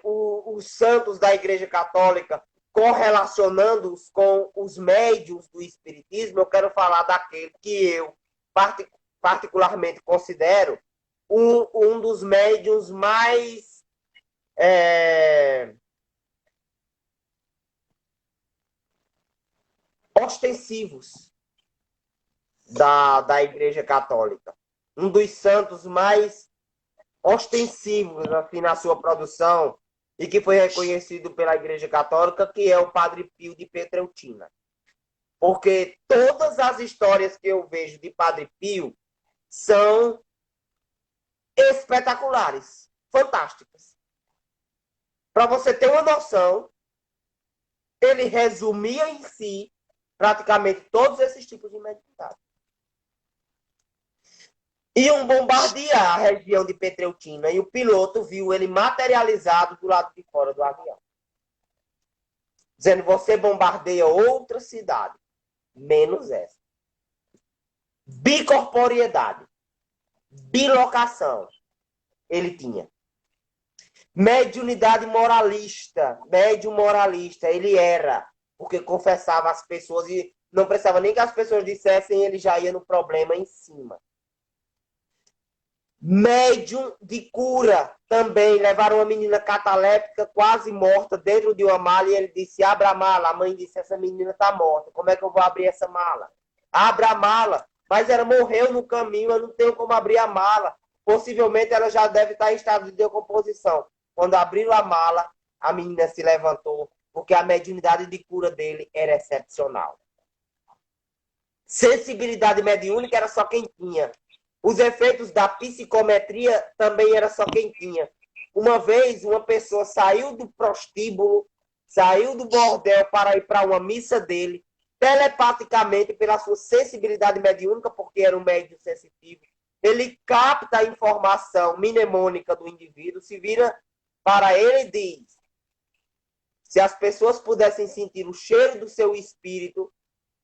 os santos da Igreja Católica, correlacionando-os com os médiuns do Espiritismo, eu quero falar daquele que eu particularmente considero um dos médiuns mais ostensivos da Igreja Católica. Um dos santos mais ostensivos assim, na sua produção e que foi reconhecido pela Igreja Católica, que é o Padre Pio de Pietrelcina. Porque todas as histórias que eu vejo de Padre Pio são espetaculares, fantásticas. Para você ter uma noção, ele resumia em si praticamente todos esses tipos de mediunidade. Iam bombardear a região de Pietrelcina e o piloto viu ele materializado do lado de fora do avião. Dizendo, você bombardeia outra cidade, menos essa. Bicorporiedade, bilocação, ele tinha. Mediunidade moralista, médium moralista, ele era, porque confessava às pessoas e não precisava nem que as pessoas dissessem, ele já ia no problema em cima. Médium de cura também. Levaram uma menina cataléptica quase morta dentro de uma mala e ele disse, abra a mala. A mãe disse, essa menina está morta. Como é que eu vou abrir essa mala? Abra a mala. Mas ela morreu no caminho, eu não tenho como abrir a mala. Possivelmente ela já deve estar em estado de decomposição. Quando abriram a mala, a menina se levantou, porque a mediunidade de cura dele era excepcional. Sensibilidade mediúnica era só quem tinha. Os efeitos da psicometria também era só quem tinha. Uma vez, uma pessoa saiu do prostíbulo, saiu do bordel para ir para uma missa dele, telepaticamente, pela sua sensibilidade mediúnica, porque era um médium sensitivo. Ele capta a informação mnemônica do indivíduo, se vira para ele e diz, se as pessoas pudessem sentir o cheiro do seu espírito,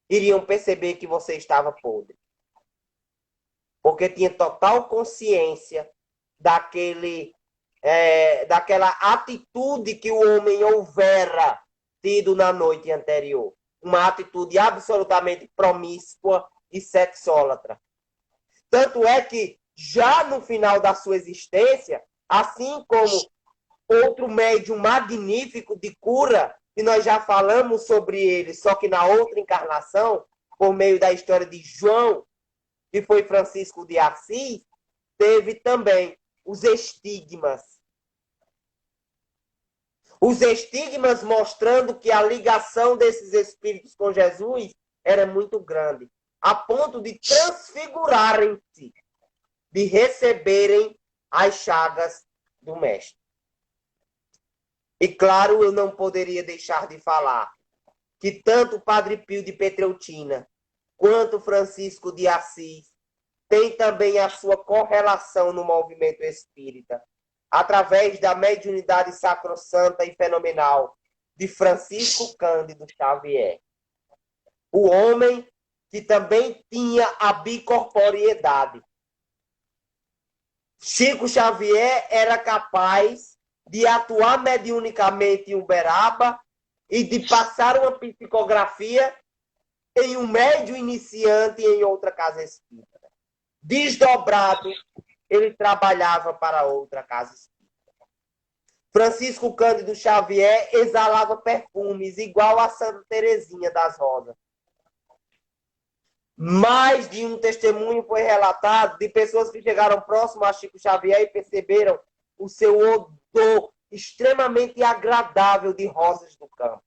iriam perceber que você estava podre. Porque tinha total consciência daquela atitude que o homem houvera tido na noite anterior. Uma atitude absolutamente promíscua e sexólatra. Tanto é que, já no final da sua existência, assim como outro médium magnífico de cura, e nós já falamos sobre ele, só que na outra encarnação, por meio da história de João, que foi Francisco de Assis, teve também os estigmas. Os estigmas mostrando que a ligação desses espíritos com Jesus era muito grande, a ponto de transfigurarem-se, de receberem as chagas do Mestre. E claro, eu não poderia deixar de falar que tanto o Padre Pio de Pietrelcina quanto Francisco de Assis tem também a sua correlação no movimento espírita, através da mediunidade sacrossanta e fenomenal de Francisco Cândido Xavier. O homem que também tinha a bicorporiedade. Chico Xavier era capaz de atuar mediunicamente em Uberaba e de passar uma psicografia em um médium iniciante em outra casa espírita. Desdobrado, ele trabalhava para outra casa espírita. Francisco Cândido Xavier exalava perfumes igual a Santa Teresinha das Rosas. Mais de um testemunho foi relatado de pessoas que chegaram próximo a Chico Xavier e perceberam o seu odor extremamente agradável de rosas do campo,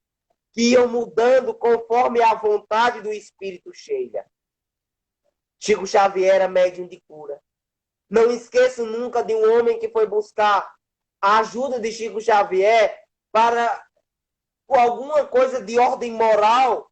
que iam mudando conforme a vontade do espírito cheia. Chico Xavier era médium de cura. Não esqueço nunca de um homem que foi buscar a ajuda de Chico Xavier para alguma coisa de ordem moral.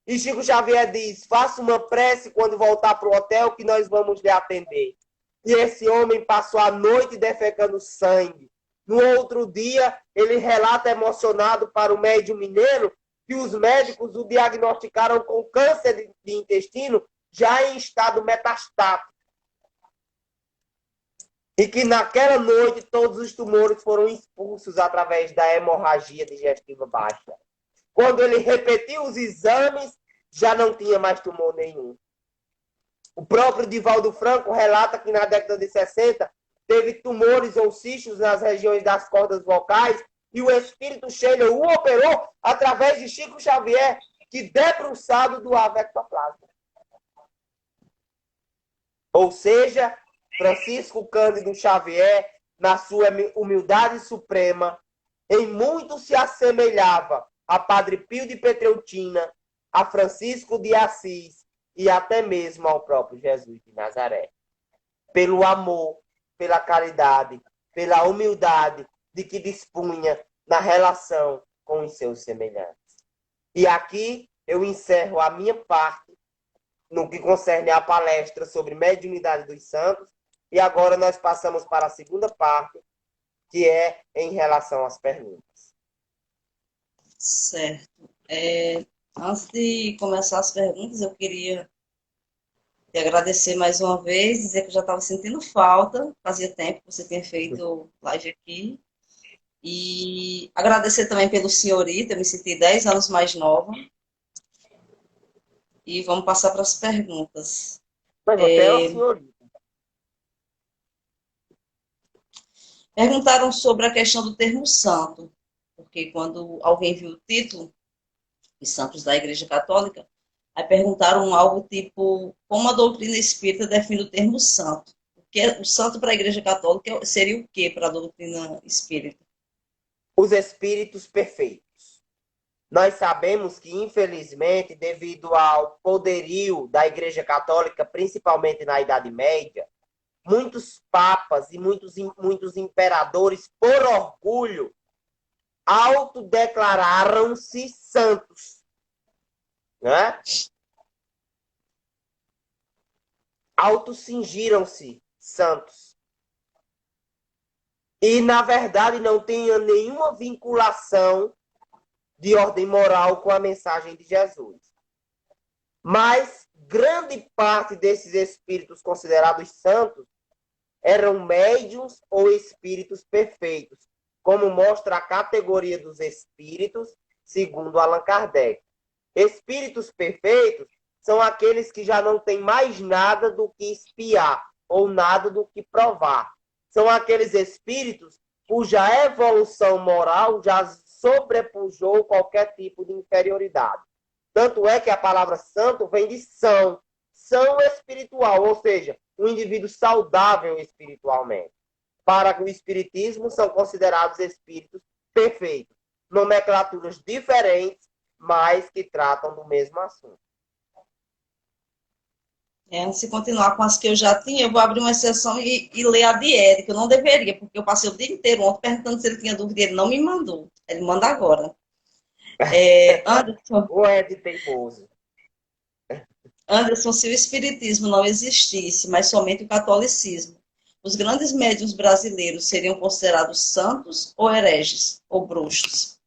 E Chico Xavier diz, faça uma prece quando voltar para o hotel que nós vamos lhe atender. E esse homem passou a noite defecando sangue. No outro dia, ele relata emocionado para o médium mineiro que os médicos o diagnosticaram com câncer de intestino já em estado metastático. E que naquela noite todos os tumores foram expulsos através da hemorragia digestiva baixa. Quando ele repetiu os exames, já não tinha mais tumor nenhum. O próprio Divaldo Franco relata que na década de 60 teve tumores ou cistos nas regiões das cordas vocais e o espírito Sheila o operou através de Chico Xavier, que debruçado doava ectoplasma. Ou seja, Francisco Cândido Xavier, na sua humildade suprema, em muito se assemelhava a Padre Pio de Petreutina, a Francisco de Assis e até mesmo ao próprio Jesus de Nazaré. Pelo amor, pela caridade, pela humildade de que dispunha na relação com os seus semelhantes. E aqui eu encerro a minha parte no que concerne à palestra sobre mediunidade dos santos, e agora nós passamos para a segunda parte, que é em relação às perguntas. Certo. Antes de começar as perguntas, eu queria te agradecer mais uma vez, dizer que eu já estava sentindo falta, fazia tempo que você tinha feito live aqui, e agradecer também pelo senhorito, eu me senti 10 anos mais nova, e vamos passar para as perguntas. Mas até o senhorito. Perguntaram sobre a questão do termo santo, porque quando alguém viu o título, os santos da Igreja Católica, aí perguntaram algo tipo, como a doutrina espírita define o termo santo? O santo para a Igreja Católica seria o que para a doutrina espírita? Os espíritos perfeitos. Nós sabemos que, infelizmente, devido ao poderio da Igreja Católica, principalmente na Idade Média, muitos papas e muitos imperadores, por orgulho, autodeclararam-se santos. Né? Autocingiram-se santos. E, na verdade, não tinha nenhuma vinculação de ordem moral com a mensagem de Jesus. Mas grande parte desses espíritos considerados santos eram médiuns ou espíritos perfeitos, como mostra a categoria dos espíritos, segundo Allan Kardec. Espíritos perfeitos são aqueles que já não têm mais nada do que espiar ou nada do que provar. São aqueles espíritos cuja evolução moral já sobrepujou qualquer tipo de inferioridade. Tanto é que a palavra santo vem de são espiritual, ou seja, um indivíduo saudável espiritualmente. Para o espiritismo, são considerados espíritos perfeitos. Nomenclaturas diferentes, mas que tratam do mesmo assunto. Se continuar com as que eu já tinha, eu vou abrir uma exceção e ler a de Ed, que eu não deveria, porque eu passei o dia inteiro ontem perguntando se ele tinha dúvida e ele não me mandou. Ele manda agora. Anderson, O Ed teimoso. Anderson, se o espiritismo não existisse, mas somente o catolicismo, os grandes médiuns brasileiros seriam considerados santos ou hereges ou bruxos?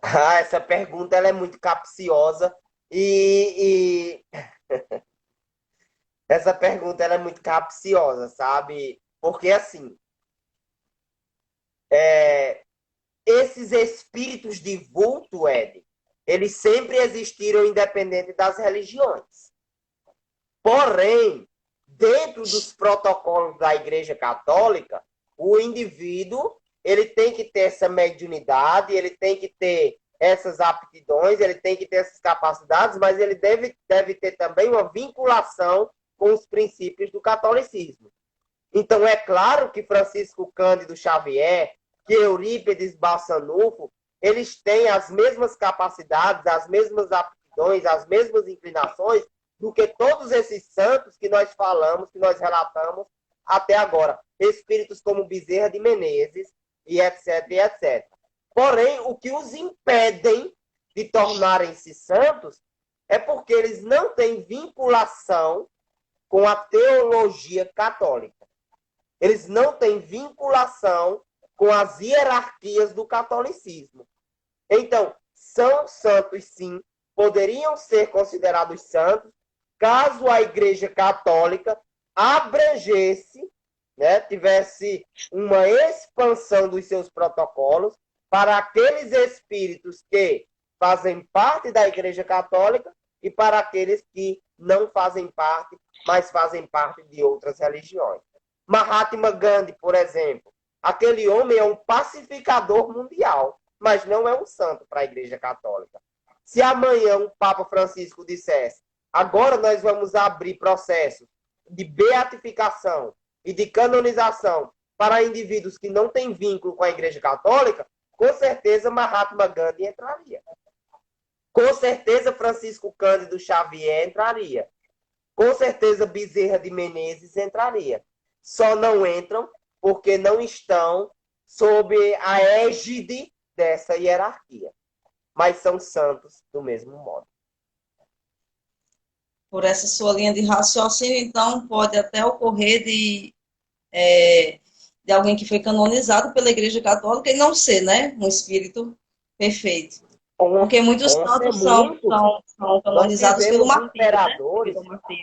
Essa pergunta ela é muito capciosa e Essa pergunta ela é muito capciosa, sabe? Porque, assim, esses espíritos de vulto, Ed, eles sempre existiram independente das religiões. Porém, dentro dos protocolos da Igreja Católica, o indivíduo ele tem que ter essa mediunidade, ele tem que ter essas aptidões, ele tem que ter essas capacidades, mas ele deve ter também uma vinculação com os princípios do catolicismo. Então, é claro que Francisco Cândido Xavier, que Eurípides Barçanufo, eles têm as mesmas capacidades, as mesmas aptidões, as mesmas inclinações do que todos esses santos que nós falamos, que nós relatamos até agora. Espíritos como Bezerra de Menezes, e etc, e etc. Porém, o que os impedem de tornarem-se santos é porque eles não têm vinculação com a teologia católica. Eles não têm vinculação com as hierarquias do catolicismo. Então, são santos, sim, poderiam ser considerados santos, caso a Igreja Católica abrangesse, né, tivesse uma expansão dos seus protocolos para aqueles espíritos que fazem parte da Igreja Católica e para aqueles que não fazem parte, mas fazem parte de outras religiões. Mahatma Gandhi, por exemplo, aquele homem é um pacificador mundial, mas não é um santo para a Igreja Católica. Se amanhã o Papa Francisco dissesse, agora nós vamos abrir processos de beatificação e de canonização para indivíduos que não têm vínculo com a Igreja Católica, com certeza Mahatma Gandhi entraria. Com certeza Francisco Cândido Xavier entraria. Com certeza Bezerra de Menezes entraria. Só não entram porque não estão sob a égide dessa hierarquia. Mas são santos do mesmo modo. Por essa sua linha de raciocínio, então, pode até ocorrer de alguém que foi canonizado pela Igreja Católica e não ser, né, um espírito perfeito. Porque muitos santos são canonizados pelo martírio, né?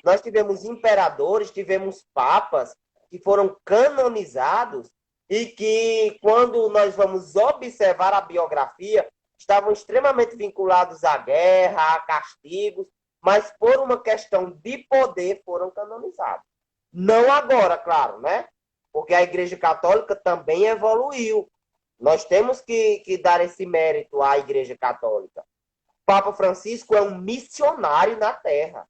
Nós tivemos imperadores, tivemos papas que foram canonizados e que, quando nós vamos observar a biografia, estavam extremamente vinculados à guerra, a castigos, mas por uma questão de poder foram canonizados. Não agora, claro, né? Porque a Igreja Católica também evoluiu. Nós temos que dar esse mérito à Igreja Católica. O Papa Francisco é um missionário na Terra.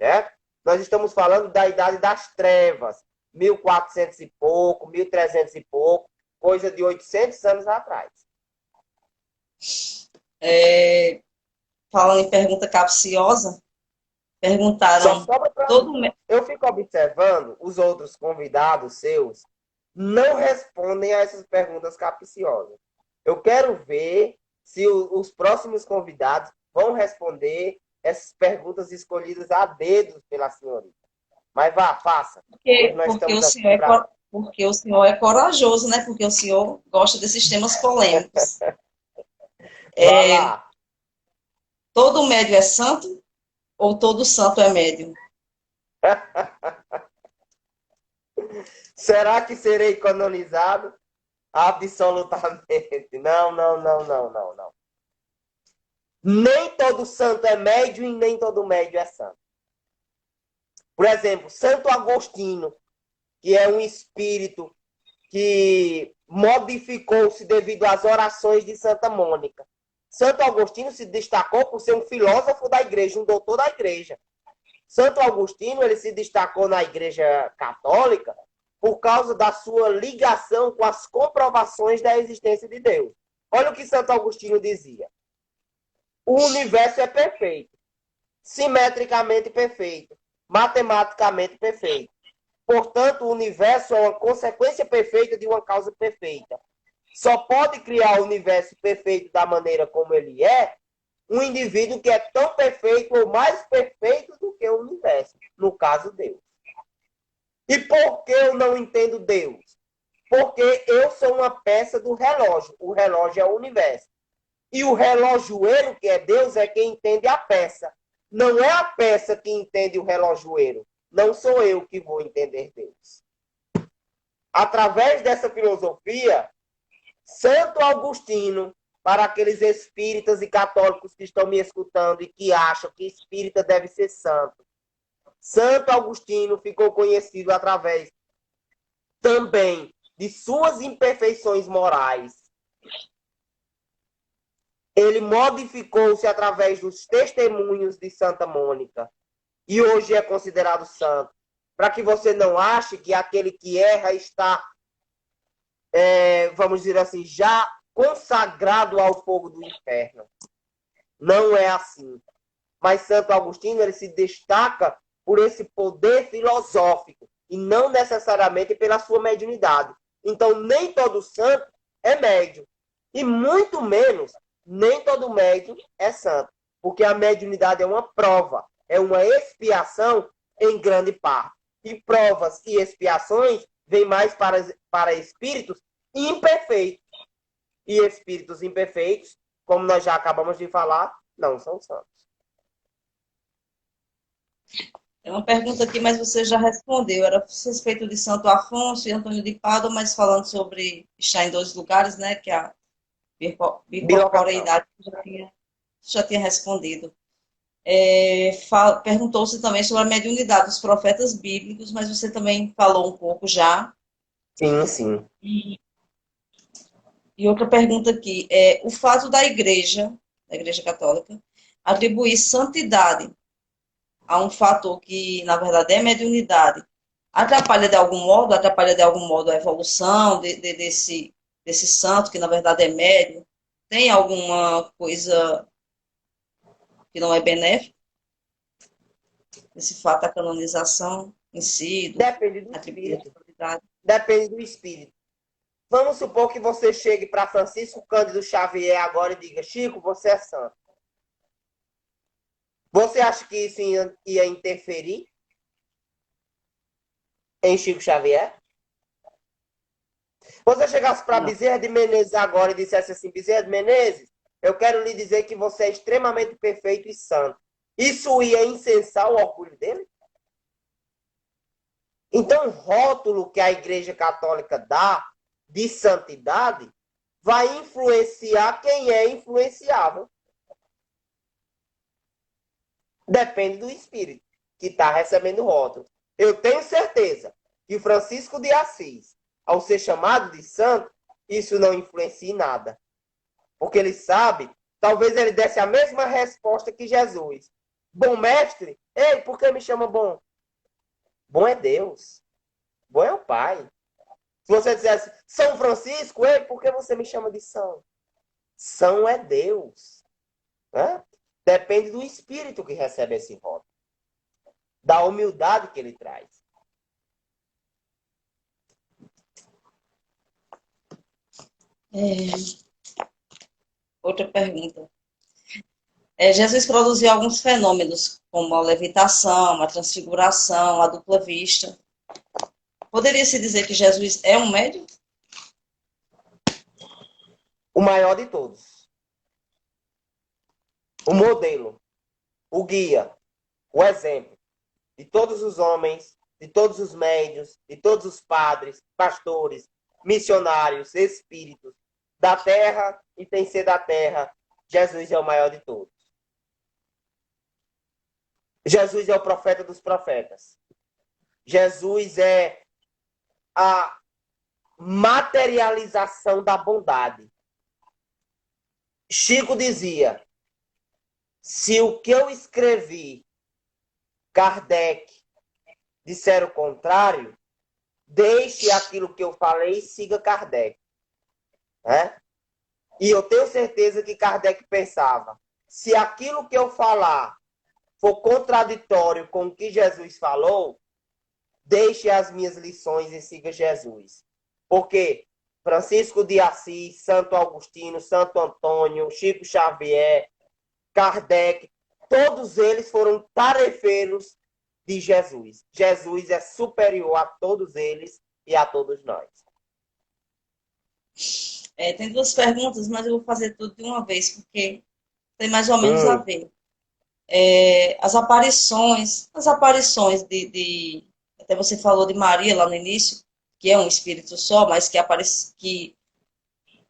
Né? Nós estamos falando da Idade das Trevas, 1400 e pouco, 1300 e pouco, coisa de 800 anos atrás. Falando em pergunta capciosa, perguntaram... Eu fico observando os outros convidados seus não respondem a essas perguntas capciosas. Eu quero ver se os próximos convidados vão responder essas perguntas escolhidas a dedo pela senhorita. Mas vá, faça. Porque o senhor é corajoso, né? Porque o senhor gosta desses temas polêmicos. Vá lá. Todo médium é santo ou todo santo é médium? Será que serei canonizado? Absolutamente. Não. Nem todo santo é médium e nem todo médium é santo. Por exemplo, Santo Agostinho, que é um espírito que modificou-se devido às orações de Santa Mônica. Santo Agostinho se destacou por ser um filósofo da igreja, um doutor da igreja. Santo Agostinho ele se destacou na Igreja Católica por causa da sua ligação com as comprovações da existência de Deus. Olha o que Santo Agostinho dizia. O universo é perfeito, simetricamente perfeito, matematicamente perfeito. Portanto, o universo é uma consequência perfeita de uma causa perfeita. Só pode criar o universo perfeito da maneira como ele é um indivíduo que é tão perfeito ou mais perfeito do que o universo, no caso Deus. E por que eu não entendo Deus? Porque eu sou uma peça do relógio. O relógio é o universo. E o relojoeiro, que é Deus, é quem entende a peça. Não é a peça que entende o relojoeiro. não sou eu que vou entender Deus. Através dessa filosofia, Santo Agostinho, para aqueles espíritas e católicos que estão me escutando e que acham que espírita deve ser santo, Santo Agostinho ficou conhecido através também de suas imperfeições morais. Ele modificou-se através dos testemunhos de Santa Mônica e hoje é considerado santo. Para que você não ache que aquele que erra está, vamos dizer assim, já consagrado ao fogo do inferno. Não é assim. Mas Santo Agostinho ele se destaca por esse poder filosófico e não necessariamente pela sua mediunidade. Então, nem todo santo é médium. E muito menos, nem todo médium é santo. Porque a mediunidade é uma prova, é uma expiação em grande parte. E provas e expiações vêm mais para espíritos imperfeitos. E espíritos imperfeitos, como nós já acabamos de falar, não são santos. Tem uma pergunta aqui, mas você já respondeu. Era a respeito de Santo Afonso e Antônio de Pádua, mas falando sobre estar em 2 lugares, né? Que a bicorporeidade já tinha respondido. Perguntou-se também sobre a mediunidade dos profetas bíblicos, mas você também falou um pouco já. Sim, sim. E outra pergunta aqui o fato da Igreja Católica, atribuir santidade a um fator que, na verdade, é mediunidade, atrapalha de algum modo a evolução desse santo, que, na verdade, é médium? Tem alguma coisa que não é benéfica? Esse fato da canonização em si? Depende do espírito. Depende do espírito. Vamos supor que você chegue para Francisco Cândido Xavier agora e diga: Chico, você é santo. Você acha que isso ia interferir em Chico Xavier? Você chegasse para Bezerra de Menezes agora e dissesse assim: Bezerra de Menezes, eu quero lhe dizer que você é extremamente perfeito e santo. Isso ia incensar o orgulho dele? Então, o rótulo que a Igreja Católica dá de santidade vai influenciar quem é influenciável. Depende do espírito que está recebendo o rótulo. Eu tenho certeza que o Francisco de Assis, ao ser chamado de santo, isso não influencia em nada. Porque ele sabe, talvez ele desse a mesma resposta que Jesus. Bom mestre, ei, por que me chama bom? Bom é Deus. Bom é o Pai. Se você dissesse, São Francisco, ei, por que você me chama de São? São é Deus. Né? Depende do espírito que recebe esse rótulo. Da humildade que ele traz. Outra pergunta. Jesus produziu alguns fenômenos, como a levitação, a transfiguração, a dupla vista. Poderia-se dizer que Jesus é um médium? O maior de todos. O modelo, o guia, o exemplo de todos os homens, de todos os médiuns, de todos os padres, pastores, missionários, espíritos da terra e sem ser da terra. Jesus é o maior de todos. Jesus é o profeta dos profetas. Jesus é a materialização da bondade. Chico dizia: se o que eu escrevi, Kardec, disser o contrário, deixe aquilo que eu falei e siga Kardec. E eu tenho certeza que Kardec pensava: se aquilo que eu falar for contraditório com o que Jesus falou, deixe as minhas lições e siga Jesus. Porque Francisco de Assis, Santo Agostinho, Santo Antônio, Chico Xavier, Kardec, todos eles foram tarefeiros de Jesus. Jesus é superior a todos eles e a todos nós. Tem 2 perguntas, mas eu vou fazer tudo de uma vez, porque tem mais ou menos a ver. as aparições até você falou de Maria lá no início, que é um espírito só, mas que aparece, que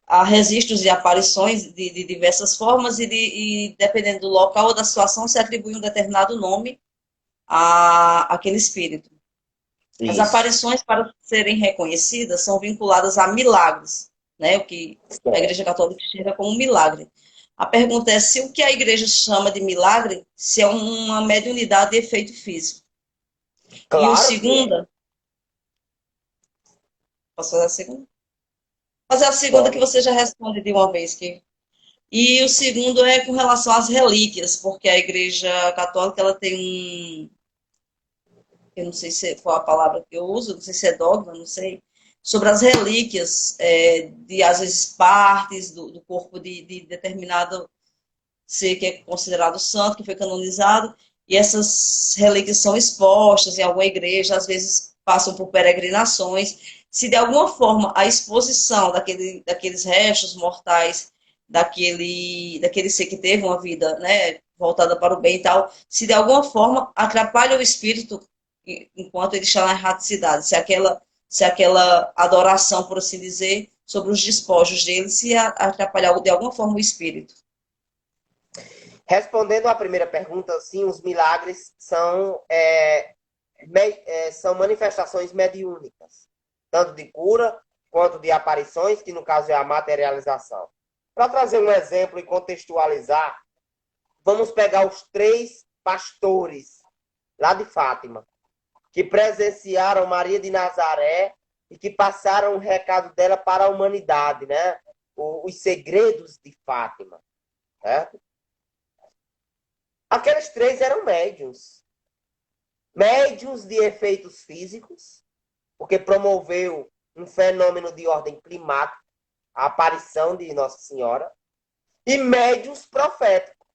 há registros de aparições de diversas formas e dependendo do local ou da situação, se atribui um determinado nome àquele espírito. As Isso. aparições, para serem reconhecidas, são vinculadas a milagres, né? O que a Certo. Igreja Católica chega como um milagre. A pergunta é se o que a Igreja chama de milagre, se é uma mediunidade de efeito físico. E o Claro que é. segunda, posso fazer a segunda? Fazer a segunda que Pode. você já responde de uma vez. E o segundo é com relação às relíquias, porque a Igreja Católica ela tem eu não sei se qual a palavra que eu uso, não sei se é dogma, não sei, sobre as relíquias, de às vezes partes do corpo de determinado ser que é considerado santo, que foi canonizado, e essas relíquias são expostas em alguma igreja, às vezes passam por peregrinações. Se de alguma forma a exposição daqueles restos mortais daquele ser que teve uma vida, né, voltada para o bem e tal, se de alguma forma atrapalha o espírito enquanto ele está na erraticidade, se aquela adoração, por assim dizer, sobre os despojos dele, se atrapalhar de alguma forma o espírito. Respondendo à primeira pergunta, sim, os milagres são manifestações mediúnicas, tanto de cura quanto de aparições, que no caso é a materialização. Para trazer um exemplo e contextualizar, vamos pegar os 3 pastores lá de Fátima, que presenciaram Maria de Nazaré e que passaram o recado dela para a humanidade, né? Os segredos de Fátima. Certo? Aqueles 3 eram médiuns. Médiuns de efeitos físicos, porque promoveu um fenômeno de ordem climática, a aparição de Nossa Senhora, e médiuns proféticos.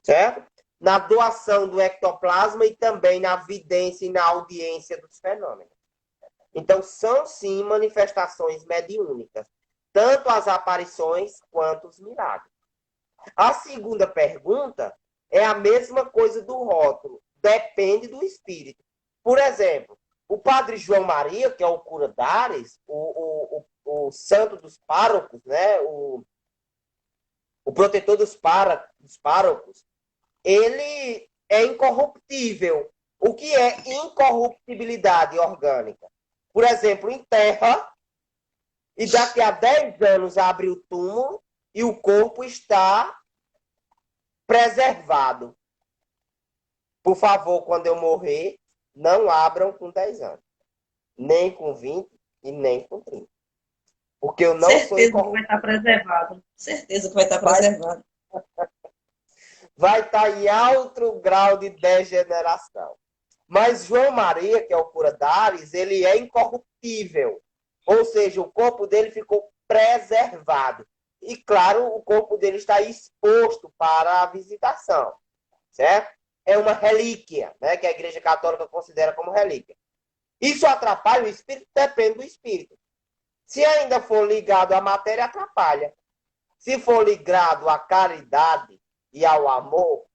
Certo? Na doação do ectoplasma e também na vidência e na audiência dos fenômenos. Então, são sim manifestações mediúnicas, tanto as aparições quanto os milagres. A segunda pergunta é a mesma coisa do rótulo, depende do espírito. Por exemplo, o padre João Maria, que é o cura d'Ares, o santo dos párocos, né? o protetor dos párocos, ele é incorruptível. O que é incorruptibilidade orgânica? Por exemplo, enterra e daqui a 10 anos abre o túmulo e o corpo está preservado. Por favor, quando eu morrer, não abram com 10 anos. Nem com 20 e nem com 30. Porque eu não sou Certeza que vai estar incorruptível. preservado. Certeza que vai estar Vai, preservado. vai estar em alto grau de degeneração. Mas João Maria, que é o cura d'Ares, ele é incorruptível. Ou seja, o corpo dele ficou preservado. E, claro, o corpo dele está exposto para a visitação. Certo? É uma relíquia, né, que a Igreja Católica considera como relíquia. Isso atrapalha o espírito? Depende do espírito. Se ainda for ligado à matéria, atrapalha. Se for ligado à caridade e ao amor,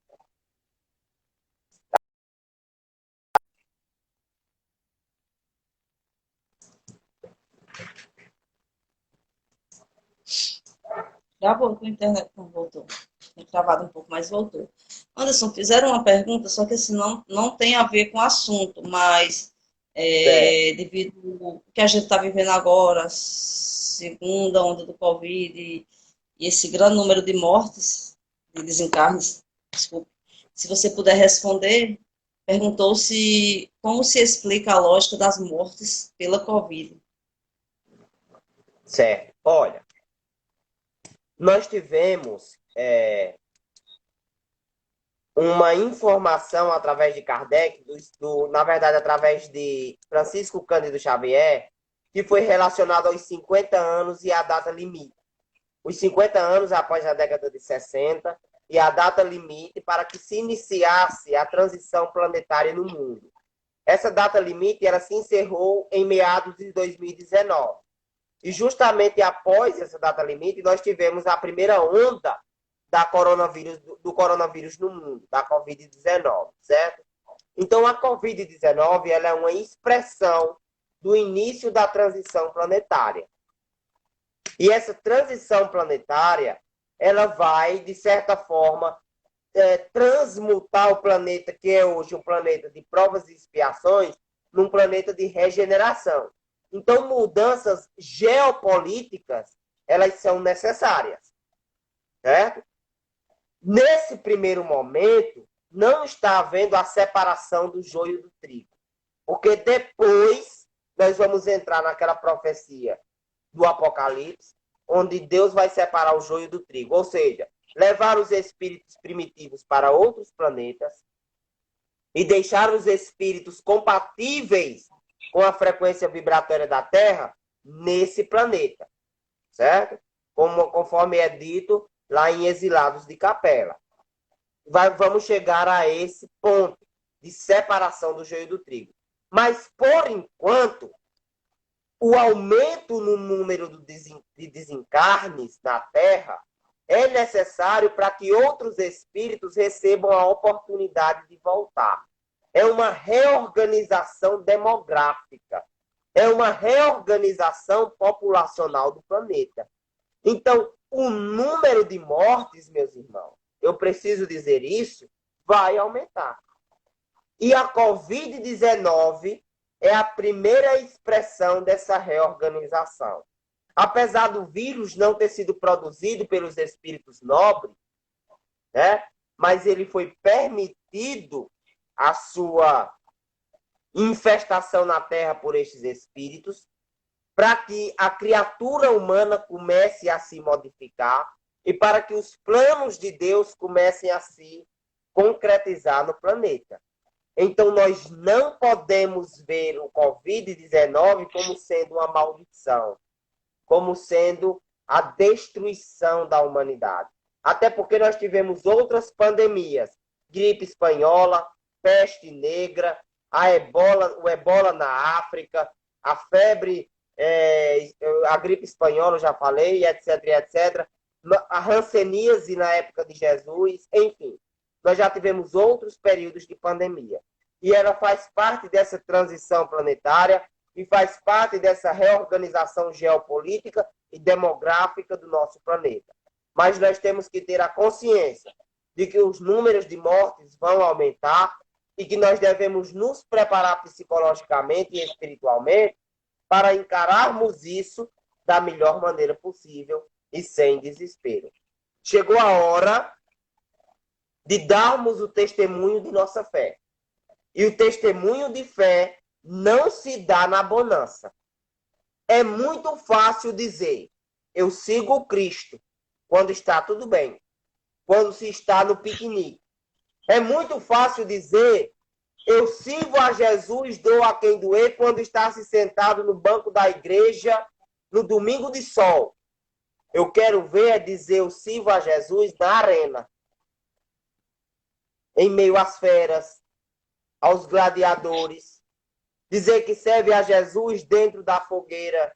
Já voltou a internet, não voltou. Tem travado um pouco, mas voltou. Anderson, fizeram uma pergunta, só que assim, não tem a ver com o assunto, mas certo. devido ao que a gente está vivendo agora, segunda onda do Covid e esse grande número de mortes, de desencarnes, desculpa, se você puder responder, perguntou se como se explica a lógica das mortes pela Covid. Certo. Olha, nós tivemos uma informação através de Kardec, na verdade, através de Francisco Cândido Xavier, que foi relacionado aos 50 anos e à data limite. Os 50 anos após a década de 60 e a data limite para que se iniciasse a transição planetária no mundo. Essa data limite ela se encerrou em meados de 2019. E justamente após essa data limite, nós tivemos a primeira onda do coronavírus no mundo, da Covid-19, certo? Então, a Covid-19 ela é uma expressão do início da transição planetária. E essa transição planetária, ela vai, de certa forma, transmutar o planeta, que é hoje um planeta de provas e expiações, num planeta de regeneração. Então, mudanças geopolíticas, elas são necessárias, certo? Nesse primeiro momento, não está havendo a separação do joio do trigo, porque depois nós vamos entrar naquela profecia do Apocalipse, onde Deus vai separar o joio do trigo, ou seja, levar os espíritos primitivos para outros planetas e deixar os espíritos compatíveis com a frequência vibratória da Terra nesse planeta, certo? Conforme é dito lá em Exilados de Capela. Vamos chegar a esse ponto de separação do joio do trigo. Mas, por enquanto, o aumento no número de desencarnes na Terra é necessário para que outros espíritos recebam a oportunidade de voltar. É uma reorganização demográfica. É uma reorganização populacional do planeta. Então, o número de mortes, meus irmãos, eu preciso dizer isso, vai aumentar. E a Covid-19 é a primeira expressão dessa reorganização. Apesar do vírus não ter sido produzido pelos espíritos nobres, né, mas ele foi permitido a sua infestação na Terra por estes espíritos, para que a criatura humana comece a se modificar e para que os planos de Deus comecem a se concretizar no planeta. Então, nós não podemos ver o Covid-19 como sendo uma maldição, como sendo a destruição da humanidade. Até porque nós tivemos outras pandemias, gripe espanhola, peste negra, o ebola na África, a febre, a gripe espanhola, eu já falei, etc, etc. A hanseníase na época de Jesus, enfim. Nós já tivemos outros períodos de pandemia. E ela faz parte dessa transição planetária e faz parte dessa reorganização geopolítica e demográfica do nosso planeta. Mas nós temos que ter a consciência de que os números de mortes vão aumentar e que nós devemos nos preparar psicologicamente e espiritualmente para encararmos isso da melhor maneira possível e sem desespero. Chegou a hora de darmos o testemunho de nossa fé. E o testemunho de fé não se dá na bonança. É muito fácil dizer, eu sigo o Cristo, quando está tudo bem, quando se está no piquenique. É muito fácil dizer, eu sirvo a Jesus, dou a quem doer, quando está se sentado no banco da igreja, no domingo de sol. Eu quero ver é dizer, eu sirvo a Jesus na arena, em meio às feras, aos gladiadores, dizer que serve a Jesus dentro da fogueira.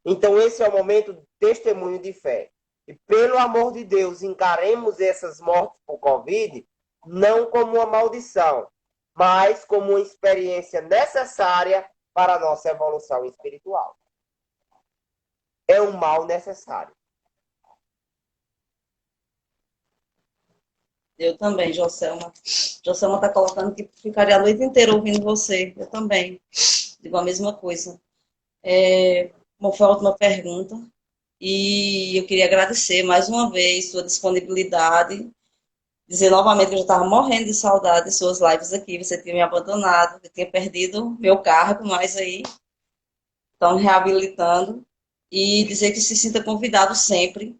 Então, esse é o momento de testemunho de fé. E, pelo amor de Deus, encaremos essas mortes por Covid não como uma maldição, mas como uma experiência necessária para a nossa evolução espiritual. É um mal necessário. Eu também, Joselma. Joselma está colocando que ficaria a noite inteira ouvindo você. Eu também. Digo a mesma coisa. Bom, foi a última pergunta. E eu queria agradecer mais uma vez sua disponibilidade. Dizer novamente que eu já estava morrendo de saudade de suas lives aqui. Você tinha me abandonado, eu tinha perdido meu cargo, mas aí estão reabilitando. E dizer que se sinta convidado sempre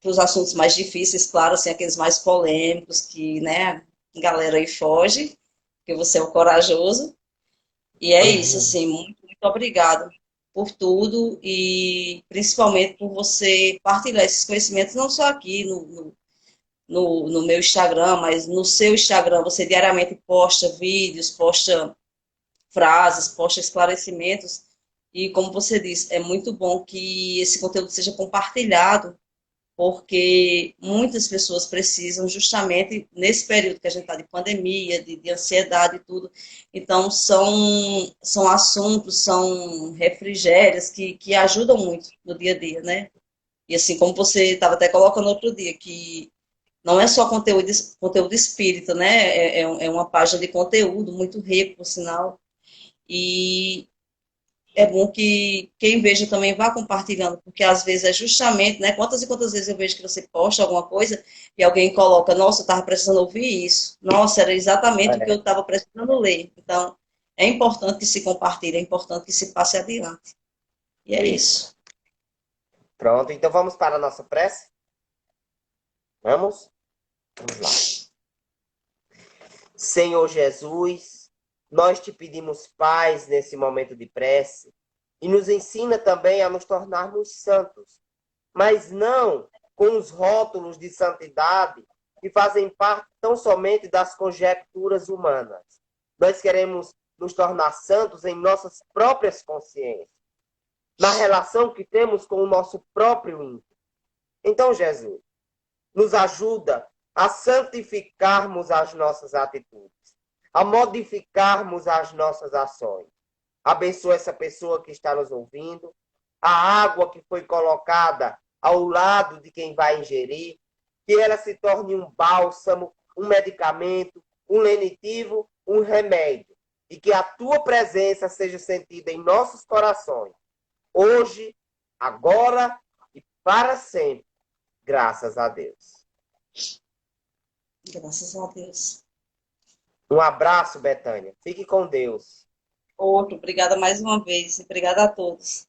para os assuntos mais difíceis, claro, assim, aqueles mais polêmicos, que, né, a galera aí foge, porque você é o corajoso. E é isso, assim, muito, muito obrigado por tudo e principalmente por você partilhar esses conhecimentos, não só aqui no meu Instagram, mas no seu Instagram, você diariamente posta vídeos, posta frases, posta esclarecimentos E como você disse, é muito bom que esse conteúdo seja compartilhado, porque muitas pessoas precisam, justamente nesse período que a gente está de pandemia, de ansiedade e tudo. Então, são assuntos, são refrigérios que ajudam muito no dia a dia, né? E assim, como você estava até colocando outro dia, que não é só conteúdo espírita, né? É uma página de conteúdo muito rico, por sinal. E é bom que quem veja também vá compartilhando, porque às vezes é justamente, né? Quantas e quantas vezes eu vejo que você posta alguma coisa e alguém coloca, nossa, eu estava precisando ouvir isso. Nossa, era exatamente o que eu É, estava precisando ler. Então, é importante que se compartilhe, é importante que se passe adiante. E é isso. isso. Pronto, então vamos para a nossa prece? Vamos? Vamos lá. Senhor Jesus, nós te pedimos paz nesse momento de prece e nos ensina também a nos tornarmos santos, mas não com os rótulos de santidade que fazem parte tão somente das conjecturas humanas. Nós queremos nos tornar santos em nossas próprias consciências, na relação que temos com o nosso próprio íntimo. Então, Jesus, nos ajuda a santificarmos as nossas atitudes, a modificarmos as nossas ações. Abençoa essa pessoa que está nos ouvindo, a água que foi colocada ao lado de quem vai ingerir, que ela se torne um bálsamo, um medicamento, um lenitivo, um remédio, e que a tua presença seja sentida em nossos corações, hoje, agora e para sempre. Graças a Deus. Graças a Deus. Um abraço, Betânia. Fique com Deus. Outro, obrigada mais uma vez. Obrigada a todos.